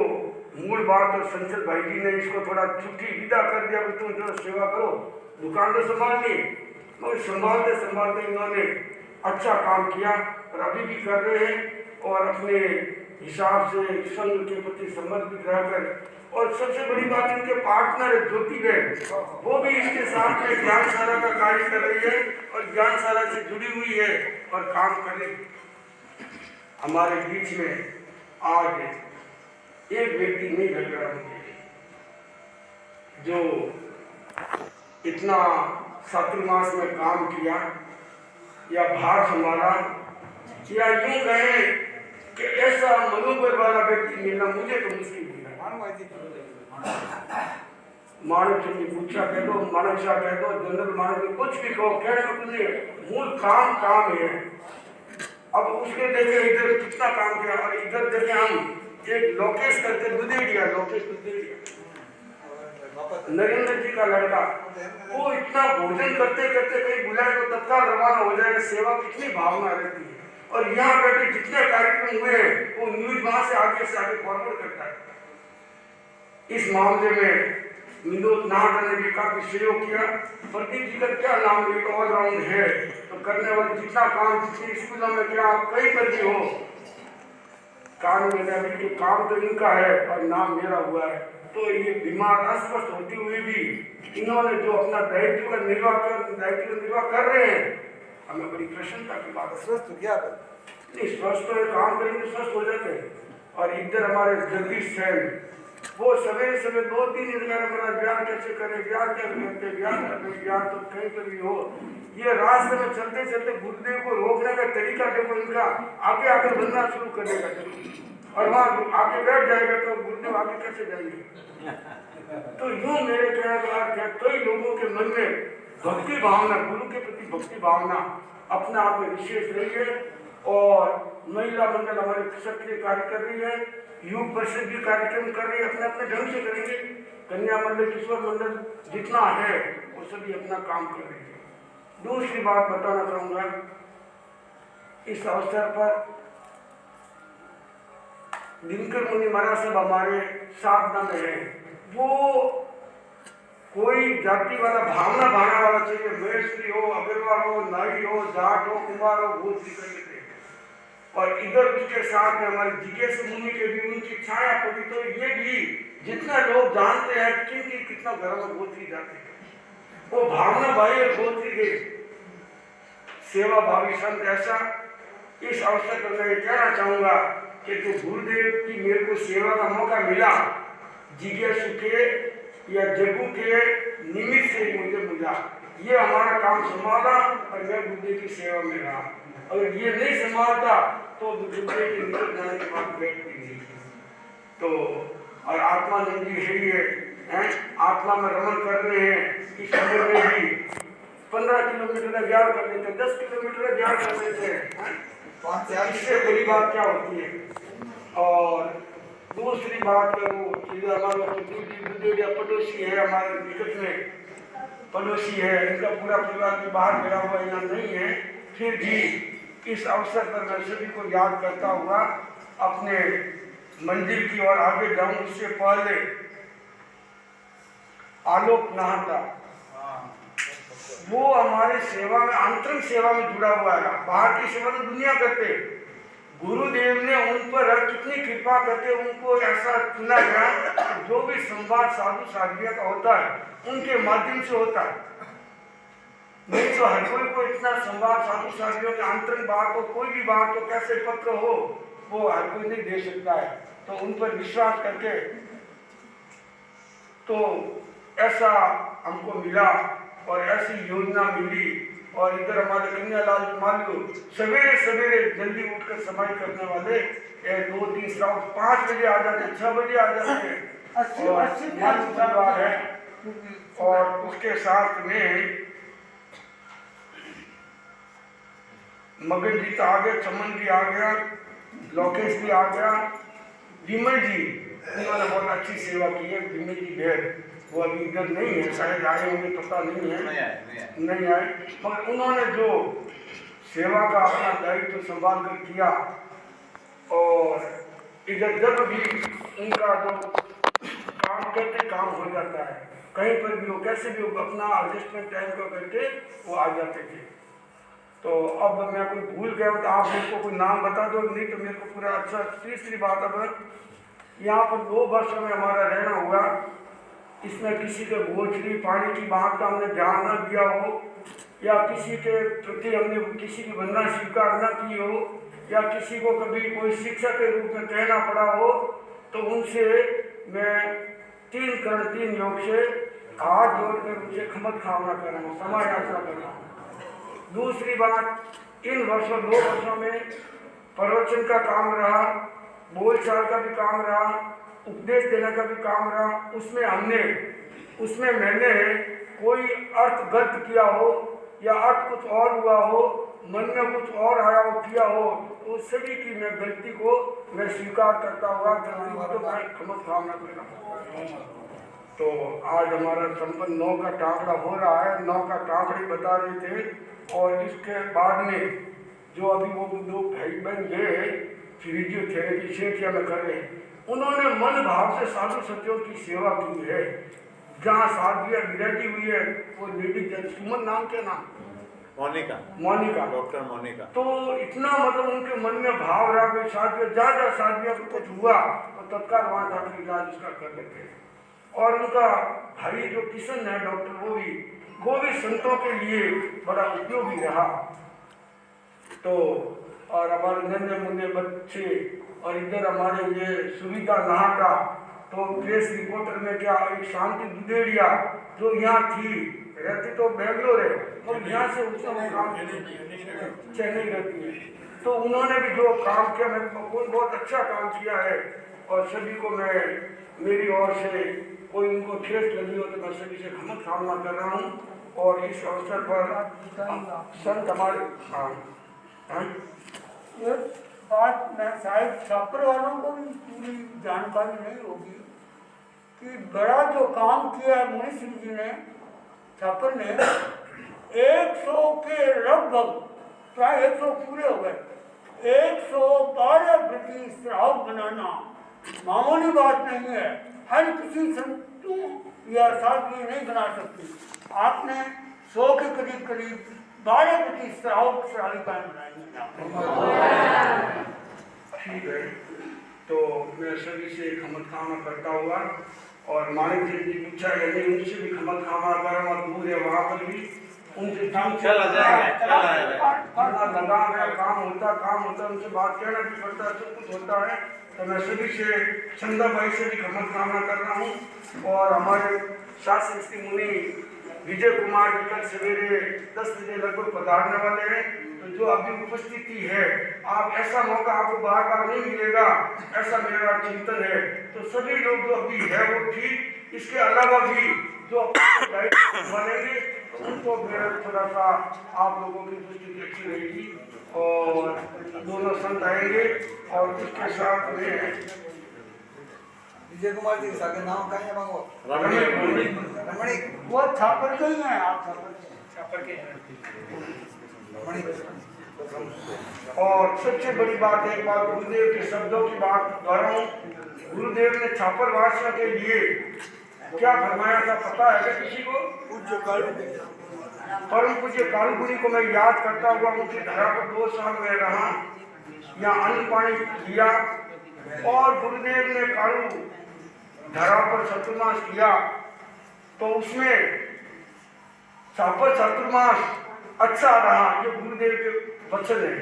मूल बात तो संसद भाई जी ने इसको थोड़ा छुट्टी विदा कर दिया कि तुम जो सेवा करो, दुकान तो संभालनी, मगर संभालते इन्होंने अच्छा काम किया और अभी भी कर रहे हैं, और अपने हिसाब से संघ के प्रति समर्पित रहकर। और सबसे बड़ी बात इनके पार्टनर है ज्योति बहन, वो भी इसके साथ में ज्ञानशाला का कार्य कर रही है और ज्ञानशाला से जुड़ी हुई है और काम कर रही है। हमारे बीच में आज एक व्यक्ति नहीं लग रहा मुझे, जो इतना चातुर्मास में काम किया या भार संभाला, या यूं कहें कि ऐसा मनोबल वाला व्यक्ति मिलना मुझे तो मुश्किल मिला। मानव जी पूछा कह दो, मानव शाह कह दो, जनरल मानव कुछ भी कहो, कहने में कुछ नहीं, मूल काम है। अब उसके देखे इधर कितना काम किया, और इधर देखे हम एक लोकेश करके दुधेड़िया, लोकेश दुधेड़िया नरेंद्र जी का लड़का, वो इतना भोजन करते करते कहीं बुलाए तो तत्काल रवाना हो जाएगा, सेवा कितनी भावना रहती है। और यहाँ बैठे जितने कार्यक्रम हुए हैं वो न्यूज वहां से आगे फॉरवर्ड करता है। इस मामले में विनोद नाहटा ने भी काफी सहयोग किया। प्रदीप जी का क्या नाम, एक ऑलराउंड है, तो करने वाले जितना काम जितनी स्कूलों में क्या कहीं पर भी हो, कान में लगा कि काम तो इनका है और नाम मेरा हुआ है। तो ये बीमार अस्वस्थ होती हुई भी इन्होंने जो अपना दायित्व का निर्वाह कर रहे हैं, हमें बड़ी प्रसन्नता की बात है। स्वस्थ हो गया नहीं, स्वस्थ तो काम करेंगे स्वस्थ हो जाते हैं। और इधर हमारे जगदीश सैन, वो सवेरे सवेरे 2-3 दिन ज्ञान कैसे करें, ज्ञान क्या करते, ज्ञान करते, ज्ञान तो कहीं पर भी हो। ये रास्ते में चलते चलते गुरुदेव को रोकने का तरीका देखो इनका, आगे आगे बनना शुरू करेगा और वहाँ आगे बैठ जाएगा तो गुरुदेव आगे कैसे जाएंगे। तो यूँ मेरे कहने का अर्थ है, कई लोगों के मन में भक्ति भावना, गुरु के प्रति भक्ति भावना अपने आप में विशेष रही है। और महिला मंडल हमारे सक्रिय कार्य कर रही है, युग परिषद भी कार्यक्रम कर रही है, अपने अपने ढंग से करेंगे। कन्या मंडल, किशोर मंडल जितना है वो सभी अपना काम कर रही है। दूसरी बात बताना चाहूँगा, इस अवसर पर दिनकर मुनि महाराज सब हमारे साधना में है। वो कोई जाति वाला भावना भाना वाला चाहिए, महेश्वरी हो, अग्रवाल हो, नाई हो, जाट हो, कुमार हो, भूत थे। और इधर उसके साथ में हमारे जिज्ञेश मुनि के भी उनकी छाया पड़ी। तो ये भी जितना लोग जानते हैं कि कितना घर में गोत्री जाते हैं, वो भावना भाई गोत्री के सेवा भावी संत ऐसा। इस अवसर पर मैं कहना चाहूंगा कि जो गुरुदेव की मेरे को सेवा का मौका मिला, जिज्ञासु के या जग्गू के निमित्त से मुझे मिला, ये हमारा काम संभाला और मैं गुरुदेव की सेवा में रहा। अगर ये नहीं संभालता तो गुरुदेव के निकट जाने के बाद बैठती नहीं। तो और आत्मानंद जी है ये आत्मा में रमन कर रहे हैं। इस उम्र में भी 15 किलोमीटर का ज्ञान कर लेते, 10 किलोमीटर का ज्ञान कर लेते हैं। इससे बड़ी बात क्या होती है। और दूसरी बात करूँ, हमारे पड़ोसी है, हमारे निकट में पड़ोसी है, इनका पूरा परिवार भी बाहर गया हुआ यहाँ नहीं है। फिर भी इस अवसर पर मैं सभी को याद करता हुआ अपने मंदिर की ओर आगे जाऊं, उससे पहले आलोक नहाता, वो हमारे सेवा में, आंतरिक सेवा में जुड़ा हुआ है। बाहर की सेवा तो दुनिया करते, गुरुदेव ने उन पर कितनी कृपा करके उनको ऐसा चुना गया, जो भी संवाद साधु साध्वियों का होता है उनके माध्यम से होता है। नहीं तो हर कोई को इतना संवाद साधु साध्वियों की आंतरिक बात हो, कोई भी बात हो, कैसे पत्र हो, वो हर कोई नहीं दे सकता है। तो उन पर विश्वास करके तो ऐसा हमको मिला और ऐसी योजना मिली। और इधर हमारे कन्यालाल मालू सवेरे सवेरे जल्दी उठकर समाई करने वाले 2-3 श्रावण 5 बजे आ जाते, 6 बजे आ जाते हैं और परिवार है। और उसके साथ में मगन जी तो आ गए, चमन भी आ गया, लोकेश भी आ गया, विमल जी उन्होंने बहुत अच्छी सेवा की है। विमल जी भेद वो अभी इधर नहीं है, शायद आए होंगे, पता नहीं है, नहीं आए, मगर उन्होंने जो सेवा का अपना दायित्व संभाल कर किया। और इधर जब भी उनका जो काम करते काम हो जाता है, कहीं पर भी हो, कैसे भी हो, अपना एडजस्टमेंट टाइम को करके वो आ जाते थे। तो अब मैं कोई भूल गया तो आप मेरे को कोई नाम बता दो, नहीं तो मेरे को पूरा अच्छा। तीसरी बात, अब यहाँ पर 2 वर्षों में हमारा रहना हुआ, इसमें किसी के गोचरी पानी की बात का हमने ध्यान न दिया हो, या किसी के प्रति हमने किसी की वंदना स्वीकार न की हो, या किसी को कभी कोई शिक्षक के रूप में कहना पड़ा हो, तो उनसे मैं 3 योग से हाथ जोड़कर उनसे क्षमा कामना कर रहा हूँ, क्षमा याचना कर रहा हूँ। दूसरी बात, इन 2 वर्षों में प्रवचन का काम रहा, बोलचाल का भी काम रहा, उपदेश देने का भी काम रहा। उसमें मैंने कोई अर्थ गलत किया हो या अर्थ कुछ और हुआ हो, मन में कुछ और आया हो, किया हो, तो उस सभी की मैं गलती को मैं स्वीकार करता हुआ तो मैं क्षमा कामना कर रहा हूँ। तो आज हमारा संपन्न 9 का टाँकड़ा हो रहा है, 9 का टाँकड़ी बता रहे थे। और इसके बाद में जो अभी वो 2 भाई बहन गए फिजियोथेरेपी क्षेत्र में कर रहे हैं, उन्होंने मन भाव से साधु संतों की सेवा की है। जहाँ साधवियाँ विराजी हुई है, वो लेडीज सुमन नाम के नाम मोनिका डॉक्टर मोनिका। तो इतना मतलब उनके मन में भाव रहा कि शादी ज्यादा शादियों को कुछ हुआ तो तत्काल वहाँ जाकर इलाज इसका कर लेते हैं। और उनका भाई जो किशन है डॉक्टर, वो भी संतों के लिए बड़ा उपयोगी रहा। तो और हमारे नन्हे मुन्ने बच्चे और इधर हमारे ये सुविधा नहा का, तो प्रेस रिपोर्टर में क्या एक शांति दुदेड़िया जो यहाँ थी, रहती तो बेंगलोर है और यहाँ से उसका काम चेन्नई रहती है। तो उन्होंने भी जो काम किया, मेरे को बहुत अच्छा काम किया है। और सभी को मैं मेरी ओर से कोई उनको ठेस लगी हो तो मैं सभी से क्षमा कामना कर रहा हूँ। और इस अवसर पर संत हमारे ये बात मैं शायद छापर वालों को भी पूरी जानकारी नहीं होगी कि बड़ा जो काम किया है मुनि सिंह जी ने, छापर ने 100 के लगभग प्राय 100 पूरे हो गए, 112 वृत्ति श्राव बनाना मामूली बात नहीं है। हर किसी संतों या साधु नहीं बना सकती। आपने 100 के करीब 12 वृत्ति श्राविकाएं बनाई। ठीक है, तो मैं सभी से क्षमा कामना करता हुआ और मानिक जी पूछा है नहीं, उनसे भी क्षमा कामना करें और दूर है वहाँ पर भी उनसे काम चला जाएगा लगाम है, काम होता उनसे बात कहना भी पड़ता है, सब कुछ होता है। तो मैं सभी से चंदा भाई से भी क्षमा कामना कर रहा हूँ। और हमारे शास्त्री श्री मुनि विजय कुमार जी कल सवेरे 10 बजे लगभग पधारने वाले हैं। तो जो अभी उपस्थिति है, आप ऐसा मौका आपको बार बार नहीं मिलेगा, ऐसा मेरा चिंतन है। तो सभी लोग जो अभी है वो ठीक, इसके अलावा भी जो बनेंगे तो उनको मेरा थोड़ा सा आप लोगों की उपस्थिति अच्छी रहेगी। और दोनों संत आएंगे और उसके साथ में विजय कुमार जी के नाम का है मांगो रमणी, वो छापर के ही हैं। आप छापर के और सबसे बड़ी बात एक बात गुरुदेव के शब्दों की बात दोहराऊं। गुरुदेव ने छापर वासियों के लिए क्या फरमाया था पता है क्या किसी को? परम पूज्य कालगुनी को मैं याद करता हुआ उनकी धरा पर 2 साल में रहा, यहाँ अन्न पानी किया। और गुरुदेव ने कालू धरा पर चतुर्मास किया, तो उसमें छापर चतुर्मास अच्छा रहा, ये गुरुदेव के वचन है।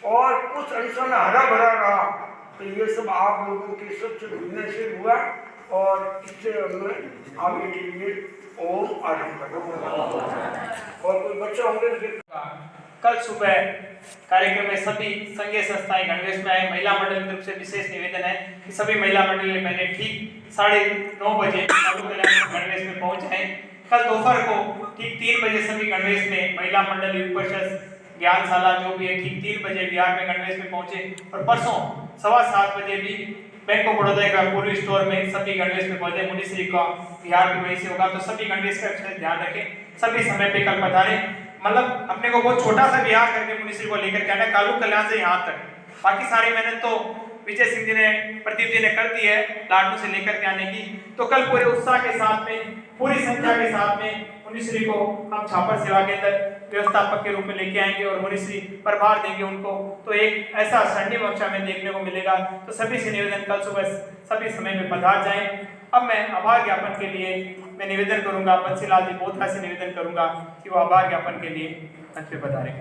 और उस अनशन हरा भरा रहा। तो ये सब आप लोगों के सबसे भूलने से हुआ। और इससे हमने आगे के लिए ओम आरंभ करो। और कोई बच्चा होंगे कल सुबह कार्यक्रम में सभी संघीय संस्थाएं गणवेश में आए। महिला मंडल की तरफ से विशेष निवेदन है कि सभी महिला मंडल मैंने ठीक 9:30 बजे गणवेश में पहुंच जाए। कल दोपहर को ठीक 3 बजे सभी गणवेश में महिला मंडल युग परिषद ज्ञानशाला जो भी है ठीक 3 बजे बिहार में गणवेश में पहुंचे। और परसों 7:15 बजे भी बैंक ऑफ बड़ौदा का पूर्वी स्टोर में सभी गणवेश में पहुंचे। मुनिश्री का बिहार भी वहीं से होगा, तो सभी गणवेश का ध्यान रखें, सभी समय पे कल पधारे। मतलब अपने को बहुत छोटा सा बिहार करके मुनिश्री को लेकर के आना, कालू कल्याण से यहाँ तक। बाकी सारी मेहनत तो विजय सिंह जी ने, प्रदीप जी ने कर दी है लाडू से लेकर के आने की। तो कल पूरे उत्साह के साथ में, पूरी संख्या के साथ में मुनिश्री को हम छापर सेवा के अंदर व्यवस्थापक के रूप में लेके आएंगे और मुनिश्री प्रभार देंगे उनको। तो एक ऐसा स्वर्णिम कक्षा में देखने को मिलेगा। तो सभी से निवेदन कल सुबह सभी समय में पधार जाएं। अब मैं आभार ज्ञापन के लिए मैं निवेदन करूंगा, बंसीलाल जी बोथरा से निवेदन करूंगा कि वो आभार ज्ञापन के लिए मंच पे पधारें।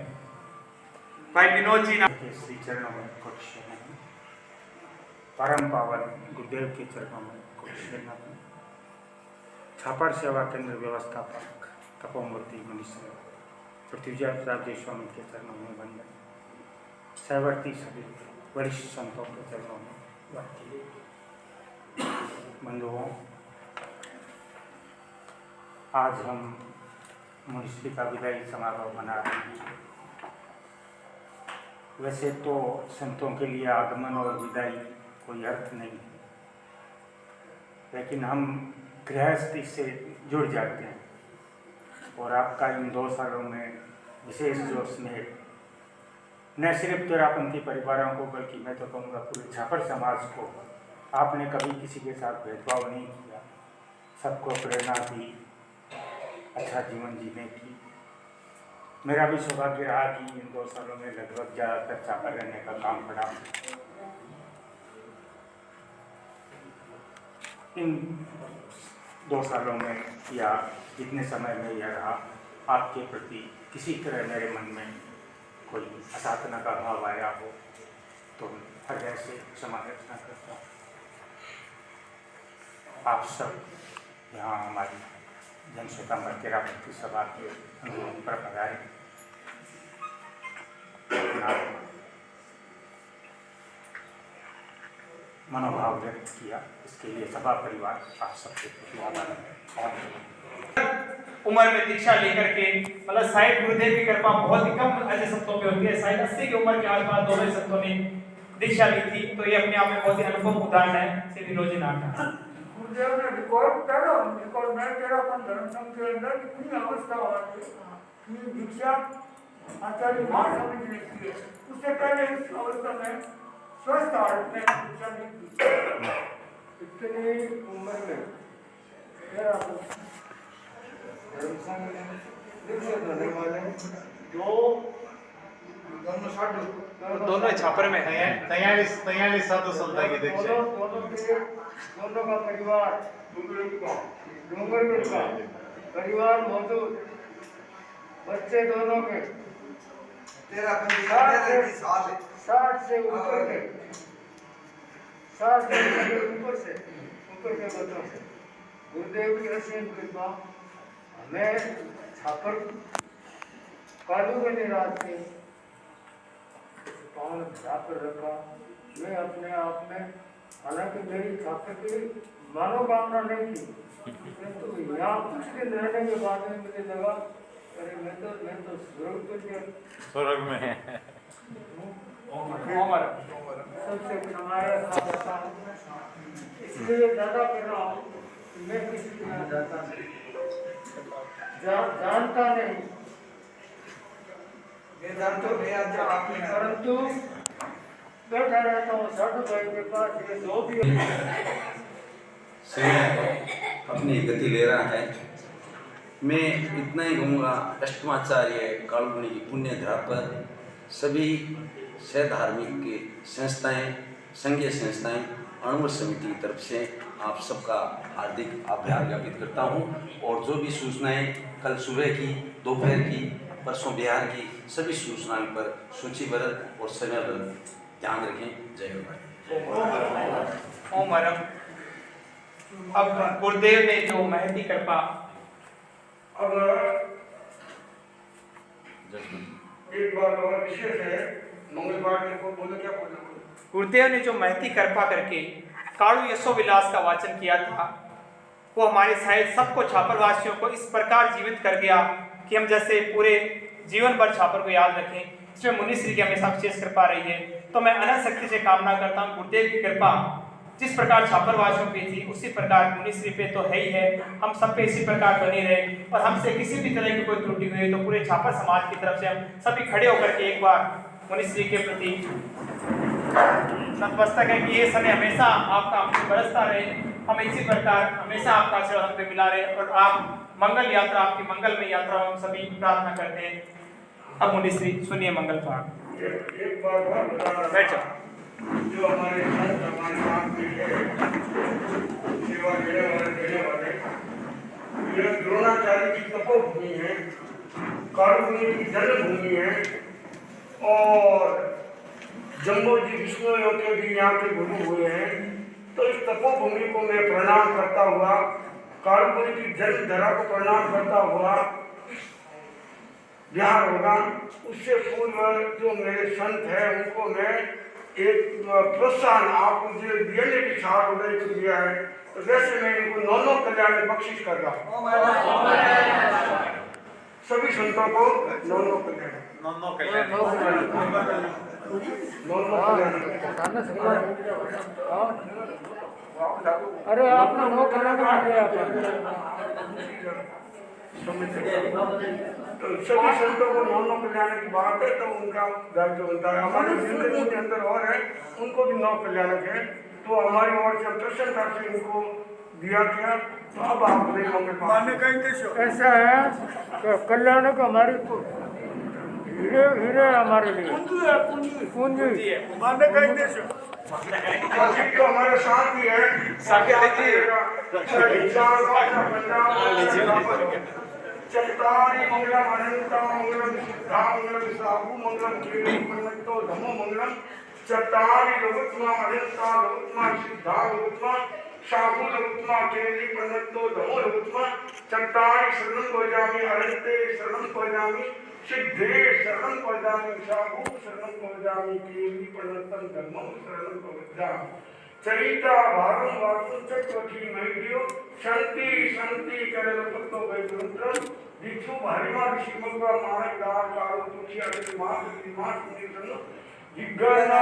भाई विनोद जी श्री चरणों में परम पावन गुरुदेव के चरणों में छापर सेवा केंद्र व्यवस्थापक तपोमूर्ति मुनिश्री पृथ्वीराज स्वामी के चरणों में वंदन। सहवर्ती सभी वरिष्ठ संतों के चरणों में बंधुओं, आज हम मुनिश्री का विदाई समारोह मना रहे हैं। वैसे तो संतों के लिए आगमन और विदाई कोई अर्थ नहीं है, लेकिन हम गृहस्थी से जुड़ जाते हैं। और आपका इन 2 सालों में विशेष जो स्नेह न सिर्फ तेरापंथी परिवारों को बल्कि मैं तो कहूँगा पूरे छापर समाज को, आपने कभी किसी के साथ भेदभाव नहीं किया, सबको प्रेरणा दी अच्छा जीवन जीने की। मेरा भी सौभाग्य रहा कि इन 2 सालों में लगभग ज़्यादातर छापर रहने का काम पड़ा। इन 2 सालों में या जितने समय में यह रहा, आपके प्रति किसी तरह मेरे मन में कोई असाधना का भाव आया हो तो हृदय से क्षमा याचना करता हूँ। आप सब यहाँ हमारी जनश्वेतांबर केरावती सभा के अनुरोध पर पधारे, अपना मनोभाव व्यक्त किया, इसके लिए सभा परिवार आप सबके प्रति आभारी है। उम्र में दीक्षा लेकर के मतलब शायद गुरुदेव की कृपा बहुत ही कम ऐसे संतों पे होती है, शायद 80 की उम्र के आसपास दोनों ही संतों ने दीक्षा ली थी, तो ये अपने आप में बहुत ही अनुभव उदाहरण है। श्री विनोद जी नाटा गुरुदेव ने रिकॉर्ड करो, रिकॉर्ड में तेरा धर्म संघ के अंदर इतनी अवस्था हो गई कि दीक्षा आचार्य महास्वामी जी ने की है। उससे पहले इस अवस्था में स्वस्थ हालत में दीक्षा नहीं की। इतनी उम्र में तेरा धर्म संघ में दीक्षित होने वाले जो दोनों छापर में 43 साधु संतों की दीक्षा। दोनों का परिवार डूंगरपुर का परिवार मौजूद, बच्चे दोनों के 60 से ऊपर के 60 से ऊपर के बच्चों से गुरुदेव की असीम कृपा हमें छापर कालू के निराश से पावन छापर रखा। मैं अपने आप में, हालांकि मेरी छात्र की मनोकामना नहीं थी, परंतु यहाँ कुछ दिन रहने के बाद में मुझे लगा अरे मैं तो स्वर्ग में है। सबसे हमारा खाता हूँ, इसलिए ज्यादा कर रहा हूँ। मैं किसी के यहाँ जाता नहीं, जानता नहीं, परंतु बैठा रहता हूँ साधु भाई के पास। ये जो भी अपनी गति ले रहा है। मैं इतना ही कहूँगा, अष्टमाचार्य कालमुनि की पुण्य धरा पर सभी सैधार्मिक के संस्थाएं, संघीय संस्थाएं, अणुवट समिति की तरफ से आप सबका हार्दिक आभार ज्ञापित करता हूँ। और जो भी सूचनाएं कल सुबह की, दोपहर की, परसों बिहार की सभी सूचनाओं पर सूचीबद्ध और समयबद्ध ध्यान रखें। जय ओम हरम। अब गुरुदेव ने जो महती कृपा, अब एक बात और विशेष है, मंगलवार को बोलो क्या बोलो। गुरुदेव ने जो महती कृपा करके कालू यशोविलास का वाचन किया था, वो हमारे शायद सबको छापरवासियों को इस प्रकार जीवित कर गया कि हम जैसे पूरे जीवन भर छापर को याद रखें। इसमें मुनि श्री की हमेशा विशेष कृपा रही है। तो मैं अनंत शक्ति से कामना करता हूँ गुरुदेव की कृपा जिस प्रकार छापरवासियों पे थी उसी प्रकार मुनि श्री पे तो है ही है, हम सब पे इसी प्रकार बनी रहे। और हमसे किसी भी तरह की कोई त्रुटि हुई तो पूरे छापर समाज की तरफ से हम सभी खड़े होकर के एक बार मुनि श्री के प्रति नतमस्तक है कि ये समय हमेशा आपका हमसे बरसता रहे, हम इसी प्रकार हमेशा आपका आशीर्वाद हम पे मिला रहे और आप मंगल यात्रा, आपकी मंगलमय यात्रा हम सभी प्रार्थना करते हैं। अब मुनि श्री सुनिए मंगल पाठ। एक बात और बताना, बैठ जाओ। जो हमारे संत हमारे साथ में है, सेवा देने वाले ये द्रोणाचार्य की तपोभूमि है, कालमुनि की जन्मभूमि है और जम्बो जी विष्णु के भी यहाँ के गुरु हुए हैं। तो इस तपोभूमि को मैं प्रणाम करता हुआ, कालमुनि की जन्म धरा को प्रणाम करता हुआ बिहार होगा। उससे पूर्व जो मेरे संत हैं उनको मैं एक प्रोत्साहन आप मुझे डीएनए की छाप उदय दिया है, तो वैसे मैं इनको नौ कल्याण में बख्शिश कर रहा हूँ। सभी संतों को नौ कल्याण। अरे आपने वो करना तो सभी संतों को नौ कल्याण की बात है, तो उनका दायित्व बनता है। हमारे जिंदगी के अंदर और है, उनको भी नौ कल्याणक है, तो हमारी ओर से प्रसन्नता से इनको दिया गया। तो अब आप ऐसा है कि कल्याणक हमारी हीरे हीरे हमारे लिए पूंजी है पूंजी पूंजी माने कहीं देश अजीत तो हमारे साथ ही है चत्तारि मंगलम अनंता मंगलम सिद्धा मंगलम साहु मंगलम कीर्ति पन्नतो धमो मंगलम चत्तारि लोकत्मा अनंता लोकत्मा सिद्धा लोकत्मा साहु लोकत्मा कीर्ति पन्नतो धमो लोकत्मा चत्तारि शरणं भजामि अनंते शरणं भजामि सिद्धे शरणं भजामि साहु शरणं भजामि कीर्ति पन्नतं धम्मं शरणं भजामि चरिता भारम वासुं चक्रवर्ती मैत्रियो शांति शांति करे लोकत्व वैकुंठम दिक्षु भारिमा ऋषि मंगल मानक दार कारो तुलसी आदि मास निधन जिज्ञासा